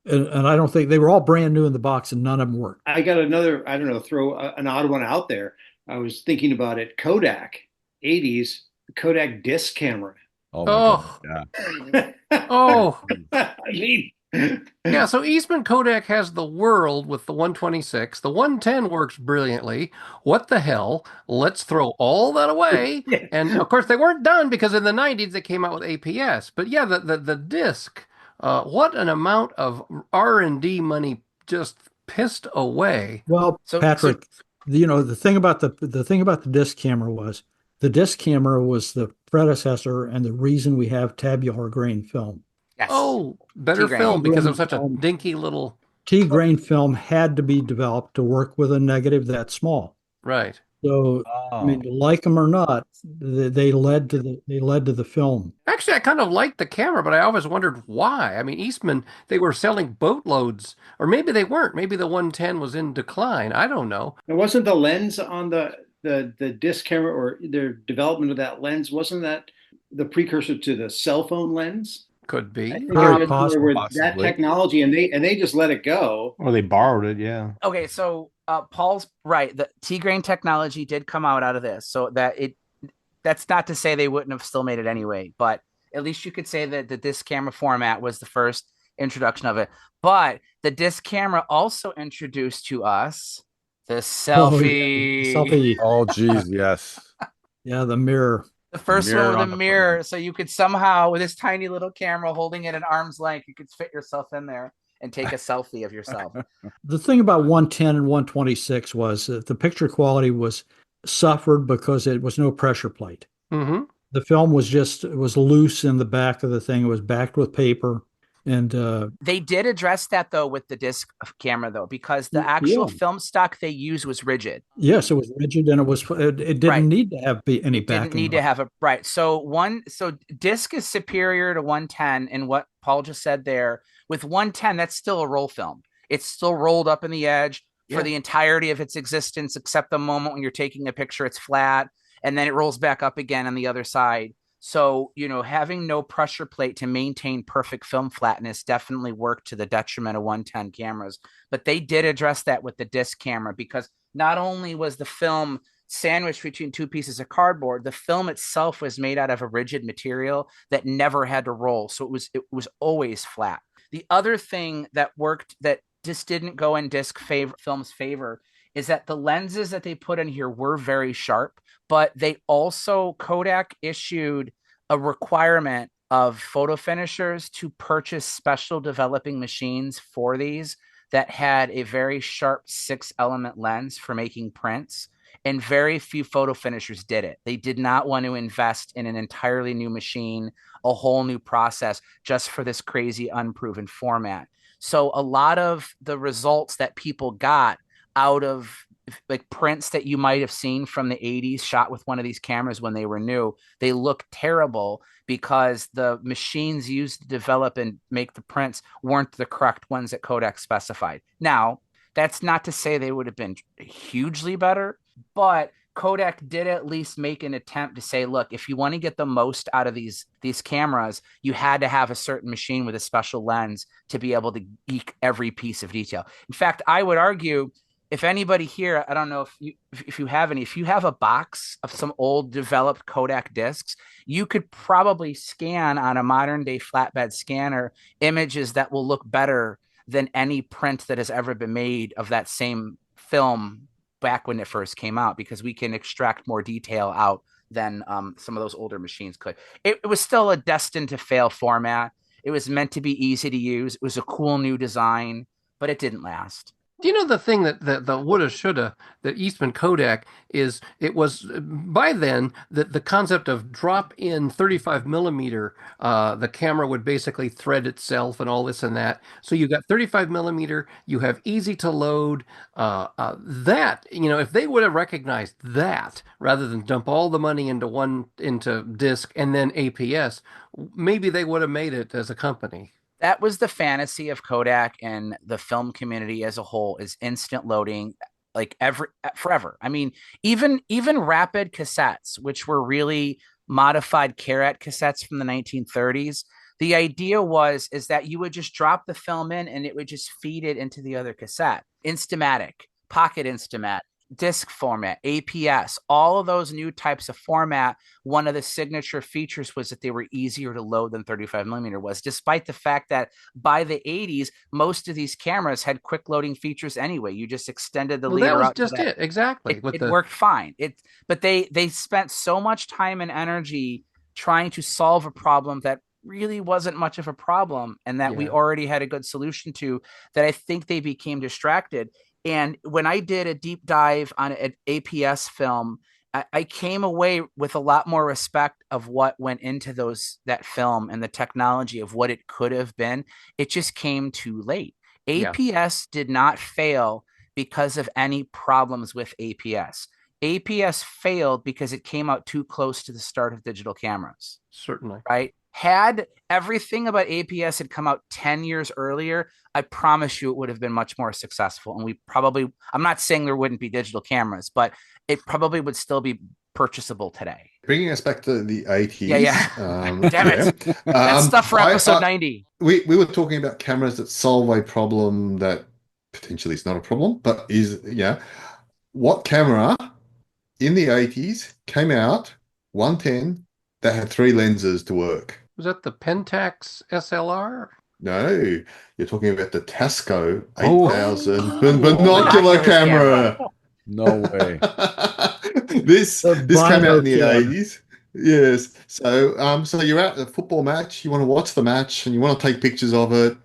And I don't think they were all brand new in the box, and none of them worked. I got another, I don't know, throw an odd one out there. I was thinking about it. Kodak, 80s, Kodak disc camera. Oh my Oh. God. Yeah. Oh, I mean, yeah. So Eastman Kodak has the world with the 126. The 110 works brilliantly. What the hell? Let's throw all that away. Yeah. And of course, they weren't done because in the 90s they came out with APS. But yeah, the disc. What an amount of R&D money just pissed away. Well, Patrick, the thing about the disc camera was the disc camera was the predecessor and the reason we have tabular grain film. Yes. Oh, better T-grain. film because it was such a Film. dinky little. T-grain film had to be developed to work with a negative that small. Right. So, I mean, like them or not, they led to the film. Actually, I kind of liked the camera, but I always wondered why. I mean, Eastman, they were selling boatloads, or maybe they weren't. Maybe the 110 was in decline. I don't know. it wasn't the lens on the disc camera or their development of that lens, wasn't that the precursor to the cell phone lens? Could be. I think Very that's possible, where that possibly. technology, and they just let it go. Or they borrowed it, yeah. Okay, so Paul's right. The T-grain technology did come out of this, so that's not to say they wouldn't have still made it anyway, but at least you could say that the disc camera format was the first introduction of it. But the disc camera also introduced to us the selfie. Selfie. Oh, geez, yes. Yeah, the mirror. The first Mirror one with on a the mirror, front. so you could somehow, with this tiny little camera holding it at arm's length, you could fit yourself in there and take a selfie of yourself. The thing about 110 and 126 was that the picture quality was suffered because it was no pressure plate. Mm-hmm. The film was loose in the back of the thing. It was backed with paper. And They did address that though with the disc camera though, because the actual film stock they used was rigid. yes, it was rigid and it didn't Right. need to have any It backing. didn't need to have a right. So disc is superior to 110, and what Paul just said there with 110, that's still a roll film. It's still rolled up in the edge for Yeah. the entirety of its existence, except the moment when you're taking a picture, it's flat, and then it rolls back up again on the other side. So, having no pressure plate to maintain perfect film flatness definitely worked to the detriment of 110 cameras. But they did address that with the disc camera, because not only was the film sandwiched between two pieces of cardboard, the film itself was made out of a rigid material that never had to roll. So it was always flat. The other thing that worked that just didn't go in film's favor is that the lenses that they put in here were very sharp, but Kodak issued a requirement of photo finishers to purchase special developing machines for these that had a very sharp 6-element lens for making prints. And very few photo finishers did it. They did not want to invest in an entirely new machine, a whole new process just for this crazy unproven format. So a lot of the results that people got out of like prints that you might have seen from the 80s shot with one of these cameras when they were new, they look terrible because the machines used to develop and make the prints weren't the correct ones that Kodak specified. Now, that's not to say they would have been hugely better, but Kodak did at least make an attempt to say, look, if you want to get the most out of these cameras, you had to have a certain machine with a special lens to be able to eke every piece of detail. In fact, I would argue, if anybody here, I don't know if you have a box of some old developed Kodak discs, you could probably scan on a modern day flatbed scanner images that will look better than any print that has ever been made of that same film back when it first came out, because we can extract more detail out than some of those older machines could. It was still a destined to fail format. It was meant to be easy to use. It was a cool new design, but it didn't last. Do you know the thing that the woulda shoulda that Eastman Kodak is? It was by then that the concept of drop in 35 millimeter, the camera would basically thread itself and all this and that. So you got 35 millimeter, you have easy to load. That, if they would have recognized that rather than dump all the money into disc and then APS, maybe they would have made it as a company. That was the fantasy of Kodak and the film community as a whole, is instant loading. like forever. I mean, even rapid cassettes, which were really modified Carat cassettes from the 1930s. The idea is that you would just drop the film in and it would just feed it into the other cassette. Instamatic, pocket Instamat, disc format, APS, all of those new types of format. One of the signature features was that they were easier to load than 35 millimeter was, despite the fact that by the 80s, most of these cameras had quick loading features anyway. You just extended the leader that was out just it. Exactly. It worked fine. But they spent so much time and energy trying to solve a problem that really wasn't much of a problem and that we already had a good solution to, that I think they became distracted. And when I did a deep dive on an APS film, I came away with a lot more respect of what went into that film and the technology of what it could have been. It just came too late. APS did not fail because of any problems with APS. APS failed because it came out too close to the start of digital cameras. Certainly. Right? Had everything about APS had come out 10 years earlier, I promise you it would have been much more successful. And I'm not saying there wouldn't be digital cameras, but it probably would still be purchasable today. Bringing us back to the 80s. Damn it. That's stuff for episode 90. We were talking about cameras that solve a problem that potentially is not a problem, but is, what camera in the 80s came out 110 that had 3 lenses to work? Was that the Pentax SLR? No, you're talking about the Tasco 8000 binocular camera. No way. This came out in the 80s. Yes. So you're at a football match, you want to watch the match and you want to take pictures of it.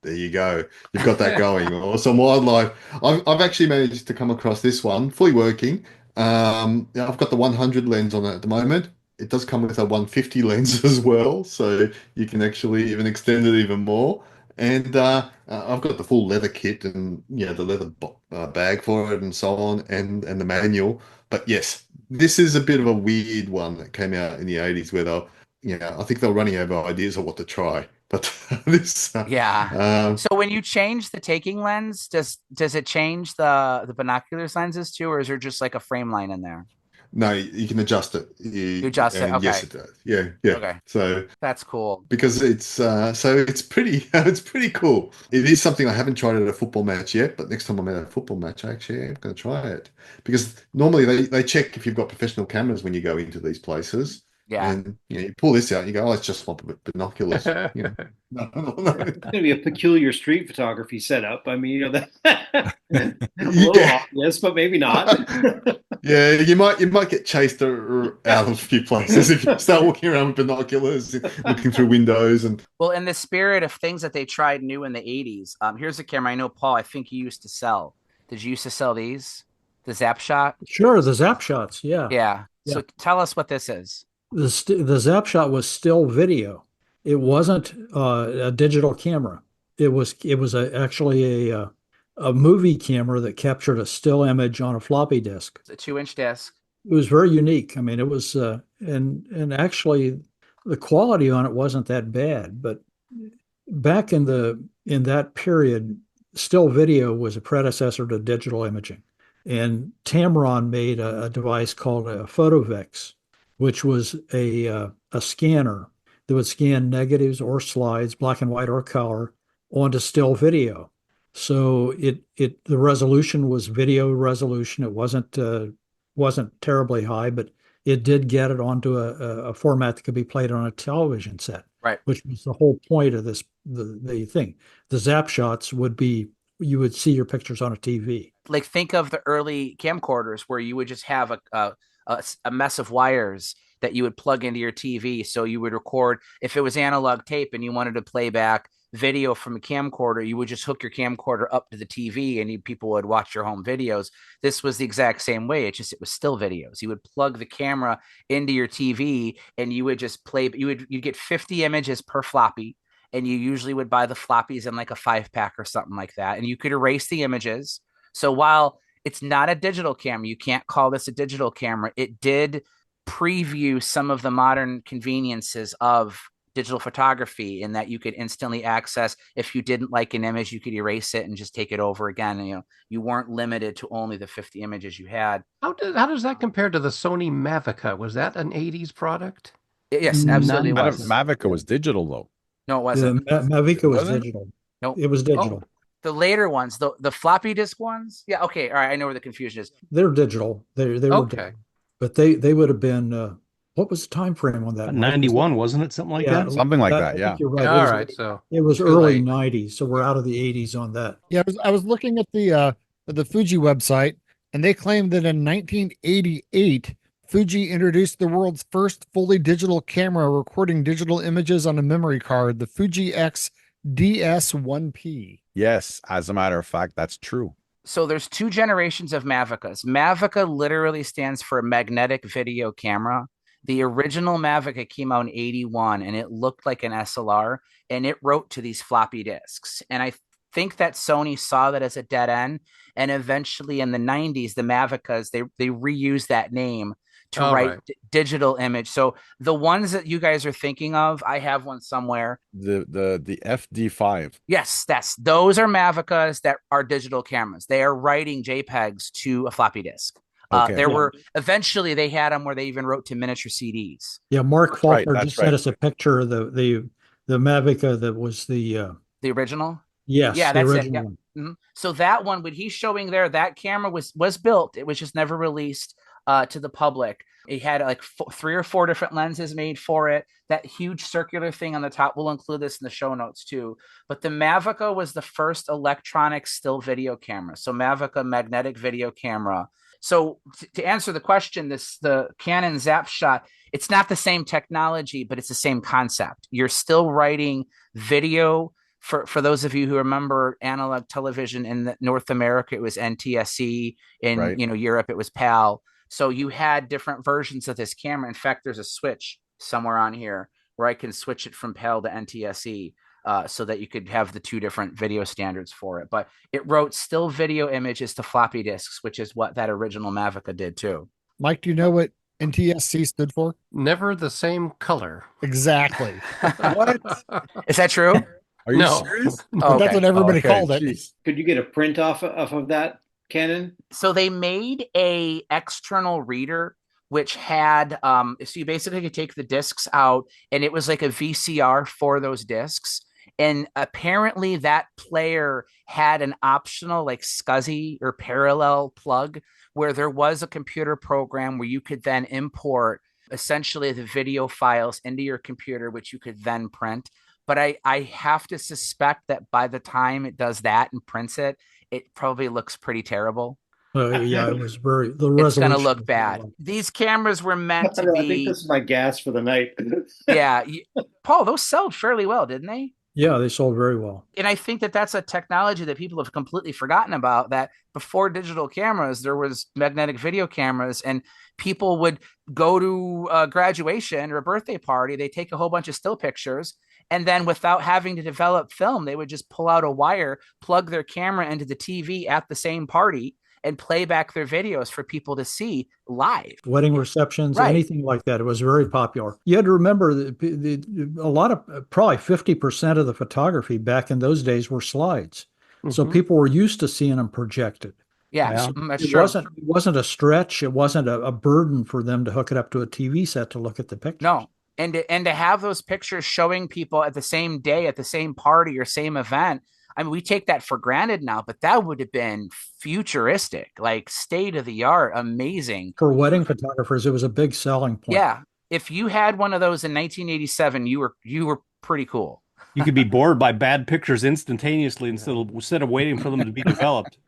There you go. You've got that going. Or some wildlife. I've actually managed to come across this one, fully working. I've got the 100 lens on it at the moment. It does come with a 150 lens as well, so you can actually even extend it even more. And I've got the full leather kit and the leather bag for it and so on, and the manual. But yes, this is a bit of a weird one that came out in the 80s where I think they're running out of ideas of what to try. But this, so when you change the taking lens, does it change the binoculars lenses too, or is there just like a frame line in there? No, you can adjust it. You adjust it. Okay. Yes, it does. Yeah. Okay. So that's cool because it's it's pretty cool. It is something I haven't tried at a football match yet, but next time I'm at a football match, I actually am going to try it because normally they check if you've got professional cameras when you go into these places. Yeah. And you pull this out and you go, oh, it's just my binoculars. No. It's going to be a peculiar street photography setup. I mean, that a little obvious, but maybe not. Yeah, you might get chased out of a few places if you start walking around with binoculars, looking through windows. And well, in the spirit of things that they tried new in the 80s, here's a camera I know, Paul, I think you used to sell. Did you used to sell these? The Zap Shot? Sure, the Zap Shots, yeah. So tell us what this is. The Zap Shot was still video. It wasn't a digital camera. It was actually a movie camera that captured a still image on a floppy disk. It's a 2-inch disc. It was very unique. I mean, it was and actually the quality on it wasn't that bad. But back in that period, still video was a predecessor to digital imaging, and Tamron made a device called a Photovix, which was a scanner that would scan negatives or slides, black and white or color, onto still video. So the resolution was video resolution. It wasn't terribly high, but it did get it onto a format that could be played on a television set. Right. Which was the whole point of the thing. The Zap Shots would be, you would see your pictures on a TV. Like think of the early camcorders where you would just have a mess of wires that you would plug into your TV. So you would record, if it was analog tape and you wanted to play back video from a camcorder, you would just hook your camcorder up to the TV and people would watch your home videos. This was the exact same way. It was still videos. You would plug the camera into your TV and you would just play. You'd get 50 images per floppy, and you usually would buy the floppies in like a 5-pack or something like that. And you could erase the images. So while it's not a digital camera, you can't call this a digital camera, it did preview some of the modern conveniences of digital photography, in that you could instantly access. If you didn't like an image, you could erase it and just take it over again. And, you weren't limited to only the 50 images you had. How does that compare to the Sony Mavica? Was that an 80s product? Yes, absolutely was. Mavica was digital though. No, it wasn't. Mavica was Wasn't? digital. Nope. It was digital. Oh, the later ones, the floppy disk ones. Yeah. Okay. All right. I know where the confusion is. They're digital. They were Okay. digital. But they would have been what was the time frame on that? 91, wasn't it? Something like that? Something like that, I yeah. think you're right. All right. So It was too early late. 90s, so we're out of the 80s on that. Yeah, I was looking at the Fuji website, and they claimed that in 1988, Fuji introduced the world's first fully digital camera recording digital images on a memory card, the Fuji X DS1P. Yes, as a matter of fact, that's true. So there's two generations of Mavicas. Mavica literally stands for magnetic video camera. The original Mavica came out in 81, and it looked like an SLR, and it wrote to these floppy disks. And I think that Sony saw that as a dead end, and eventually in the 90s, the Mavicas, they reused that name to write digital image. So the ones that you guys are thinking of, I have one somewhere. The FD5. Yes, those are Mavicas that are digital cameras. They are writing JPEGs to a floppy disk. Were eventually they had them where they even wrote to miniature CDs. Yeah, Mark Faulkner That's just sent us a picture of the Mavica that was the original. Yes, yeah, the that's original it. Yeah. one. Mm-hmm. So that one, what he's showing there, that camera was built. It was just never released to the public. It had like 3 or 4 different lenses made for it. That huge circular thing on the top, we'll include this in the show notes too. But the Mavica was the first electronic still video camera. So Mavica magnetic video camera. So to answer the question, the Canon Zap Shot, it's not the same technology, but it's the same concept. You're still writing video. For those of you who remember analog television in North America, it was NTSC. In Europe, it was PAL. So you had different versions of this camera. In fact, there's a switch somewhere on here where I can switch it from PAL to NTSC so that you could have the 2 different video standards for it. But it wrote still video images to floppy disks, which is what that original Mavica did too. Mike, do you know what NTSC stood for? Never the same color. Exactly. What? Is that true? Are you No. serious? But that's what everybody called it. Geez. Could you get a print off of that, Canon? So they made a external reader which had so you basically could take the discs out, and it was like a VCR for those discs. And apparently that player had an optional like SCSI or parallel plug where there was a computer program where you could then import essentially the video files into your computer, which you could then print. But I have to suspect that by the time it does that and prints it, it probably looks pretty terrible. Yeah, it was the It's resolution. going to look bad. These cameras were meant to I be. think this is my gas for the night. Yeah. Paul, those sold fairly well, didn't they? Yeah, they sold very well. And I think that that's a technology that people have completely forgotten about, that before digital cameras, there was magnetic video cameras, and people would go to a graduation or a birthday party. They take a whole bunch of still pictures, and then without having to develop film, they would just pull out a wire, plug their camera into the TV at the same party, and play back their videos for people to see live. Wedding receptions, Right. anything like that. It was very popular. You had to remember that a lot of, probably 50% of the photography back in those days were slides. So people were used to seeing them projected. Yeah, that's It true. wasn't a stretch. It wasn't a burden for them to hook it up to a TV set to look at the pictures. No. And to have those pictures showing people at the same day, at the same party or same event, I mean, we take that for granted now, but that would have been futuristic, like state of the art, amazing. For wedding photographers, it was a big selling point. Yeah. If you had one of those in 1987, you were pretty cool. You could be bored by bad pictures instantaneously instead of waiting for them to be developed.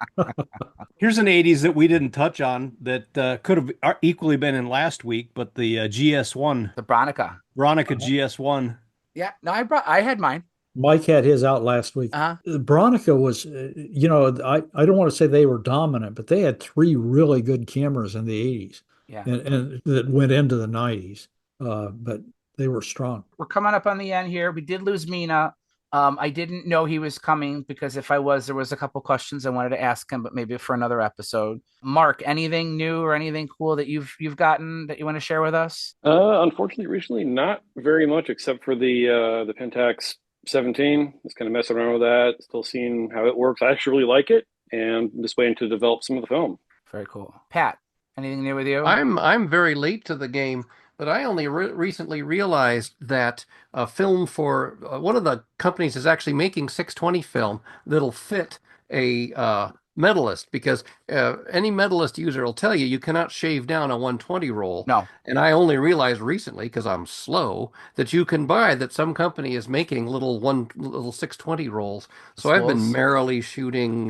Here's an 80s that we didn't touch on that could have equally been in last week, but the GS1. The Bronica GS1. Yeah. No, I had mine. Mike had his out last week. Bronica was, I don't want to say they were dominant, but they had 3 really good cameras in the 80s. Yeah. And that went into the 90s. But they were strong. We're coming up on the end here. We did lose Mina. I didn't know he was coming because if I was, there was a couple questions I wanted to ask him, but maybe for another episode. Mark, anything new or anything cool that you've gotten that you want to share with us? Unfortunately, recently, not very much except for the Pentax 17. Just kind of messing around with that, still seeing how it works. I actually really like it, and I'm just waiting to develop some of the film. Very cool. Pat, anything new with you? I'm very late to the game, but I only recently realized that a film for one of the companies is actually making 620 film that'll fit a medalist, because any medalist user will tell you you cannot shave down a 120 roll. No. And I only realized recently, because I'm slow, that you can buy that some company is making little 620 rolls. So I've been merrily shooting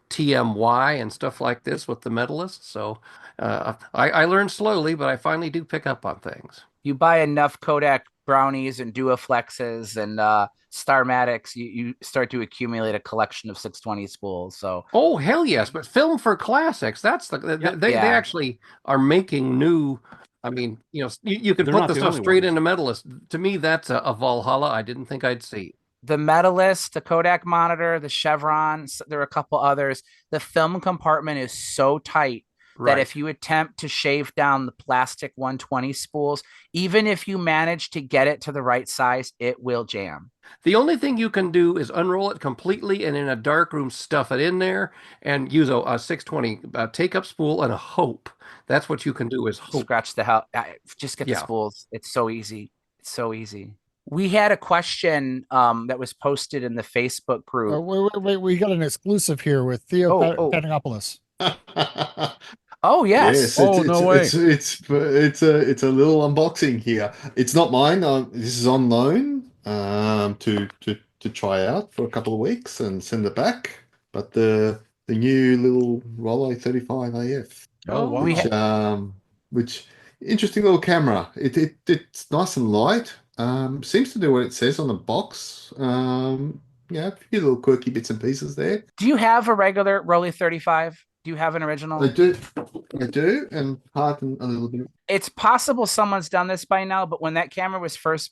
TMY and stuff like this with the medalist. So I learned slowly, but I finally do pick up on things. You buy enough Kodak brownies and Duoflexes and Starmatics, you start to accumulate a collection of 620 spools. So hell yes, but film for classics, that's they actually are making new. I mean, you can put the stuff straight into medalist. To me, that's a Valhalla I didn't think I'd see. The medalist, the Kodak monitor, the Chevron, there are a couple others. The film compartment is so tight that if you attempt to shave down the plastic 120 spools, even if you manage to get it to the right size, it will jam. The only thing you can do is unroll it completely and in a dark room stuff it in there and use a 620 take-up spool and a hope. That's what you can do, is hope. Scratch the hell. Just get the spools. It's so easy. It's so easy. We had a question that was posted in the Facebook group. Wait. We got an exclusive here with Theo Patanopoulos. Oh yes! No way! It's a little unboxing here. It's not mine. This is on loan to try out for a couple of weeks and send it back. But the new little Rollo 35 AF. Oh wow! Which interesting little camera. It's nice and light. Seems to do what it says on the box. A few little quirky bits and pieces there. Do you have a regular Rollo 35? Do you have an original? I do, and pardon a little bit. It's possible someone's done this by now, but when that camera was first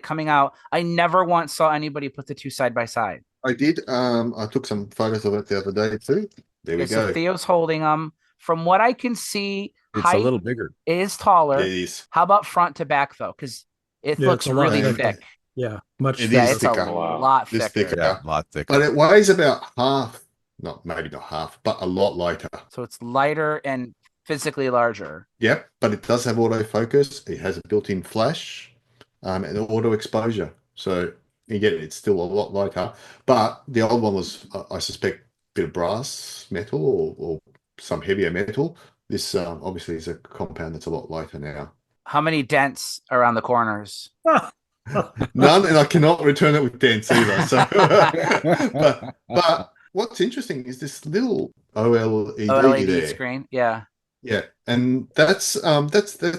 coming out, I never once saw anybody put the two side by side. I did. I took some photos of it the other day too. There we go. So Theo's holding them. From what I can see, it's a little bigger. It is taller. It is. How about front to back though? Because it looks really thick. Yeah, much. It's thicker. A lot thicker. Yeah, a lot thicker. But it weighs about half. Maybe not half, but a lot lighter. So it's lighter and physically larger. Yep, but it does have autofocus. It has a built-in flash and auto exposure. So again, it's still a lot lighter. But the old one was, I suspect, a bit of brass metal or some heavier metal. This obviously is a compound that's a lot lighter now. How many dents around the corners? None, and I cannot return it with dents either. So, but what's interesting is this little OLED there. Screen, yeah, and that's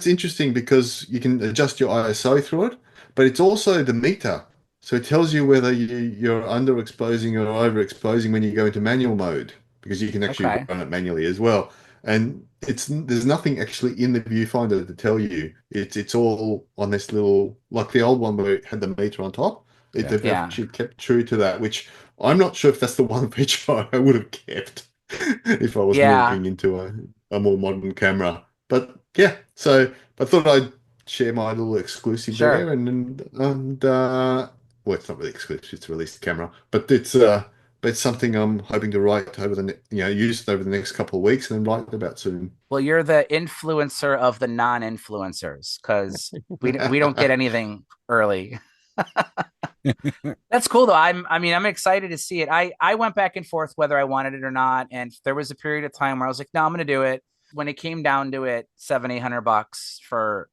interesting because you can adjust your ISO through it, but it's also the meter, so it tells you whether you're underexposing or overexposing when you go into manual mode, because you can actually run it manually as well. And there's nothing actually in the viewfinder to tell you. It's all on this little, like the old one where it had the meter on top. They've actually kept true to that, which I'm not sure if that's the one feature I would have kept if I was moving into a more modern camera. But yeah, so I thought I'd share my little exclusive there, and well, it's not really exclusive; it's a released camera, but it's something I'm hoping to write over use it over the next couple of weeks and then write about soon. Well, you're the influencer of the non-influencers, because we don't get anything early. That's cool though. I'm excited to see it. I went back and forth whether I wanted it or not, and there was a period of time where I was like, no, I'm gonna do it. When it came down to it, $700-800 for,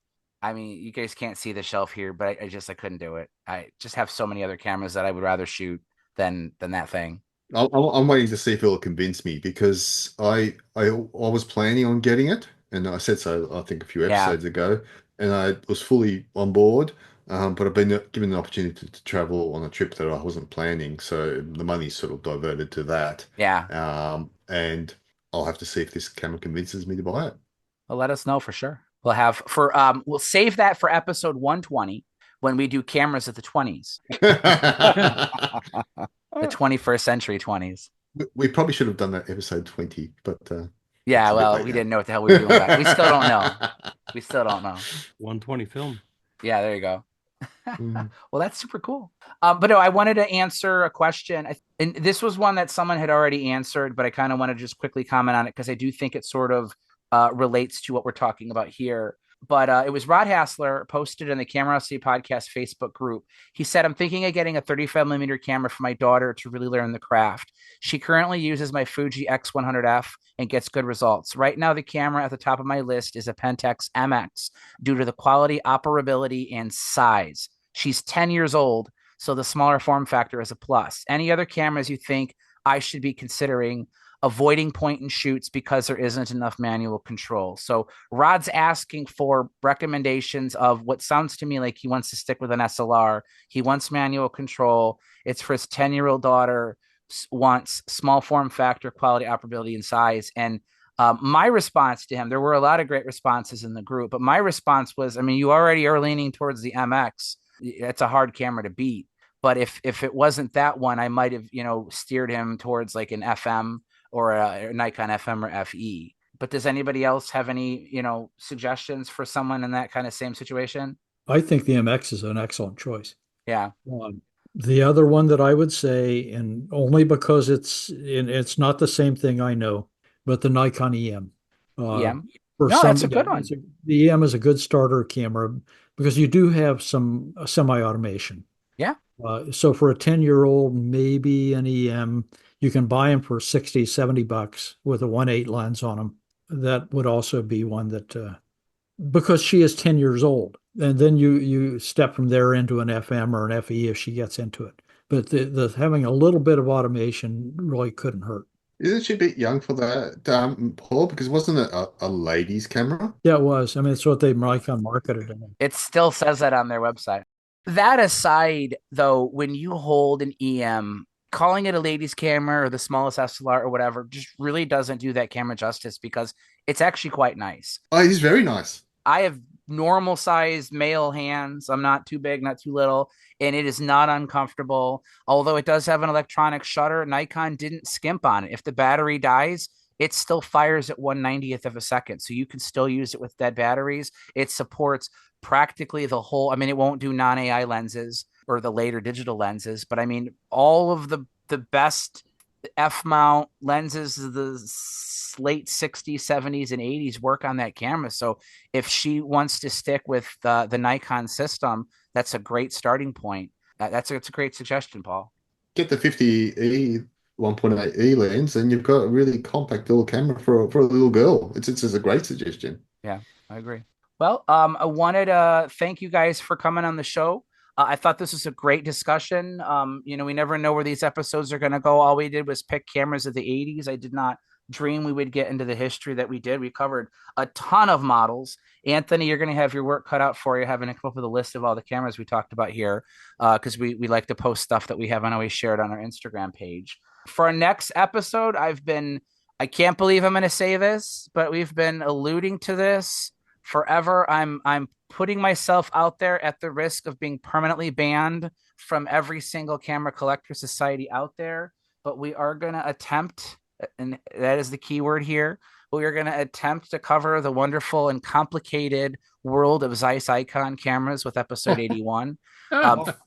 you guys can't see the shelf here, but I couldn't do it. I just have so many other cameras that I would rather shoot than that thing. I'm waiting to see if it'll convince me, because I was planning on getting it, and I said so I think a few episodes ago, and I was fully on board. But I've been given the opportunity to travel on a trip that I wasn't planning, so the money's sort of diverted to that. Yeah. And I'll have to see if this camera convinces me to buy it. Well, let us know for sure. We'll save that for episode 120, when we do cameras of the 20s, the 21st century 20s. We probably should have done that episode 20, but yeah, well, we didn't know what the hell we were doing back. We still don't know. We still don't know. 120 film. Yeah, there you go. Well, that's super cool. But no, I wanted to answer a question. And this was one that someone had already answered, but I kind of want to just quickly comment on it because I do think it sort of relates to what we're talking about here. But it was Rod Hassler posted in the Camerosity Podcast Facebook group. He said, I'm thinking of getting a 35 millimeter camera for my daughter to really learn the craft. She currently uses my Fuji X100F and gets good results. Right now, the camera at the top of my list is a Pentax MX due to the quality, operability, and size. She's 10 years old, so the smaller form factor is a plus. Any other cameras you think I should be considering? Avoiding point and shoots because there isn't enough manual control. So Rod's asking for recommendations of what sounds to me like he wants to stick with an SLR. He wants manual control. It's for his 10-year-old daughter, wants small form factor, quality, operability, and size. And my response to him, there were a lot of great responses in the group, but my response was, I mean, you already are leaning towards the MX. It's a hard camera to beat. But if it wasn't that one, I might have, steered him towards like an FM or a Nikon FM or FE. But does anybody else have any, suggestions for someone in that kind of same situation? I think the MX is an excellent choice. Yeah. The other one that I would say, and only because it's not the same thing I know, but the Nikon EM. EM? That's a good one. The EM is a good starter camera because you do have some semi-automation. Yeah. So for a 10-year-old, maybe an EM, you can buy them for $60-$70 with a 1.8 lens on them. That would also be one that, because she is 10 years old, and then you step from there into an FM or an FE if she gets into it. But the having a little bit of automation really couldn't hurt. Isn't she a bit young for that, Paul? Because wasn't it a ladies' camera? Yeah, it was. I mean, it's what they Nikon marketed it. It still says that on their website. That aside, though, when you hold an EM, calling it a ladies' camera or the smallest SLR or whatever just really doesn't do that camera justice because it's actually quite nice. Oh, it is very nice. I have normal sized male hands. I'm not too big, not too little, and it is not uncomfortable. Although it does have an electronic shutter, Nikon didn't skimp on it. If the battery dies, it still fires at 1/90th of a second. So you can still use it with dead batteries. It supports practically the whole, I mean, it won't do non-AI lenses or the later digital lenses, but I mean, all of the best F-mount lenses of the late 60s, 70s, and 80s work on that camera. So if she wants to stick with the Nikon system, that's a great starting point. That's a great suggestion, Paul. Get the 50E 1.8E lens and you've got a really compact little camera for a little girl. It's a great suggestion. Yeah, I agree. Well, I wanted to thank you guys for coming on the show. I thought this was a great discussion. We never know where these episodes are going to go. All we did was pick cameras of the 80s. I did not dream we would get into the history that we did. We covered a ton of models. Anthony, you're going to have your work cut out for you, having to come up with a list of all the cameras we talked about here, because we like to post stuff that we haven't always shared on our Instagram page. For our next episode, I can't believe I'm going to say this, but we've been alluding to this forever. I'm putting myself out there at the risk of being permanently banned from every single camera collector society out there, but we are going to attempt, and that is the key word here, we are going to attempt to cover the wonderful and complicated world of Zeiss-Ikon cameras with episode 81.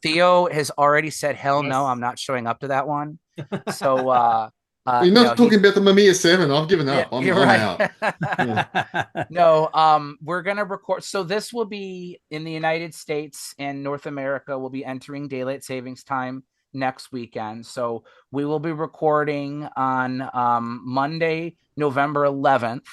Theo has already said, hell no, I'm not showing up to that one. So you're not talking about the Mamiya 7. I've given up. Yeah, I'm right. out. No, we're going to record. So this will be in the United States and North America. We'll be entering daylight savings time next weekend. So we will be recording on Monday, November 11th.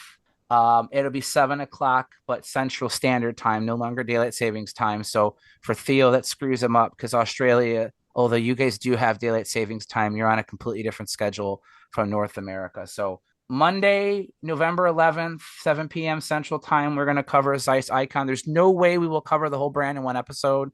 It'll be 7:00, but Central Standard Time, no longer daylight savings time. So for Theo, that screws him up because Australia, although you guys do have daylight savings time, you're on a completely different schedule from North America. So Monday, November 11th, 7 p.m. Central Time, we're going to cover Zeiss-Ikon. There's no way we will cover the whole brand in one episode.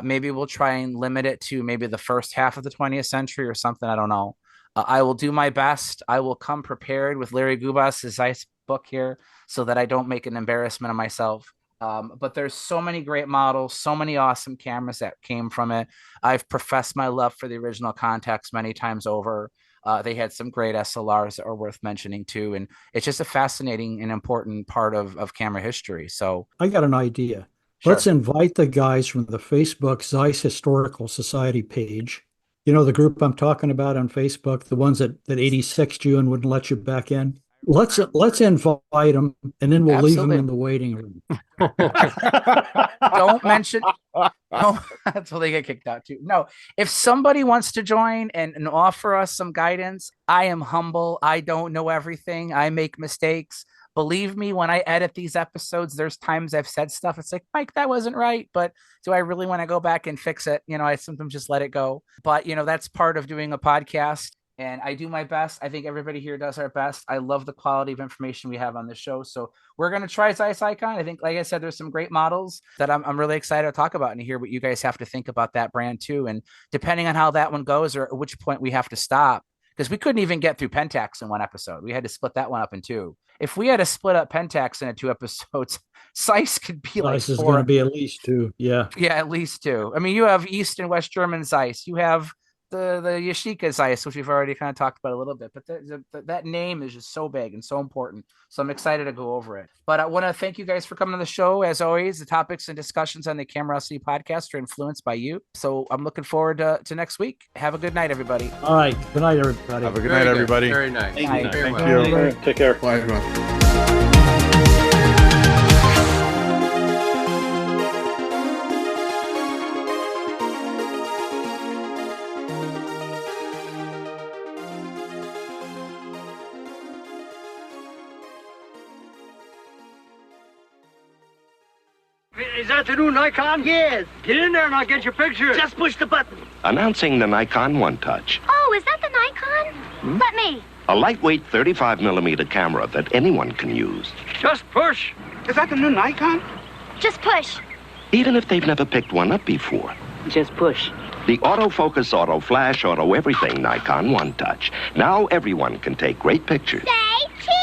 Maybe we'll try and limit it to maybe the first half of the 20th century or something. I don't know. I will do my best. I will come prepared with Larry Gubas' Zeiss book here so that I don't make an embarrassment of myself. But there's so many great models, so many awesome cameras that came from it. I've professed my love for the original Contax many times over. They had some great SLRs that are worth mentioning too. And it's just a fascinating and important part of camera history. So I got an idea. Sure. Let's invite the guys from the Facebook Zeiss Historical Society page. You know, the group I'm talking about on Facebook, the ones that 86'd you and wouldn't let you back in. Let's invite them, and then we'll leave them in the waiting room. Don't mention. No, until they get kicked out too. No, if somebody wants to join and offer us some guidance, I am humble. I don't know everything. I make mistakes. Believe me, when I edit these episodes, there's times I've said stuff. It's like, Mike, that wasn't right. But do I really want to go back and fix it? You know, I sometimes just let it go. But, you know, that's part of doing a podcast. And I do my best. I think everybody here does our best. I love the quality of information we have on the show. So we're going to try Zeiss-Ikon. I think, like I said, there's some great models that I'm really excited to talk about and hear what you guys have to think about that brand too. And depending on how that one goes or at which point we have to stop, because we couldn't even get through Pentax in one episode. We had to split that one up in two. If we had to split up Pentax into 2 episodes, Zeiss could be like Zeiss is going to be at least 2. Yeah. Yeah, at least 2. I mean, you have East and West German Zeiss. You have the Yashica Zeiss, which we've already kind of talked about a little bit, but that name is just so big and so important. So I'm excited to go over it. But I want to thank you guys for coming on the show. As always, the topics and discussions on the Camerosity podcast are influenced by you. So I'm looking forward to next week. Have a good night, everybody. All right. Good night, everybody. Have a good night, everybody. Very nice. Thank you. Thank you. Take care. Bye, everyone. Is that the new Nikon? Yes. Get in there and I'll get your picture. Just push the button. Announcing the Nikon One Touch, Oh, is that the Nikon? Let me. a lightweight 35mm camera that anyone can use, Just push. Is that the new Nikon? Just push. even if they've never picked one up before. Just push. The autofocus, auto flash, auto everything Nikon One Touch. Now everyone can take great pictures. Say cheese.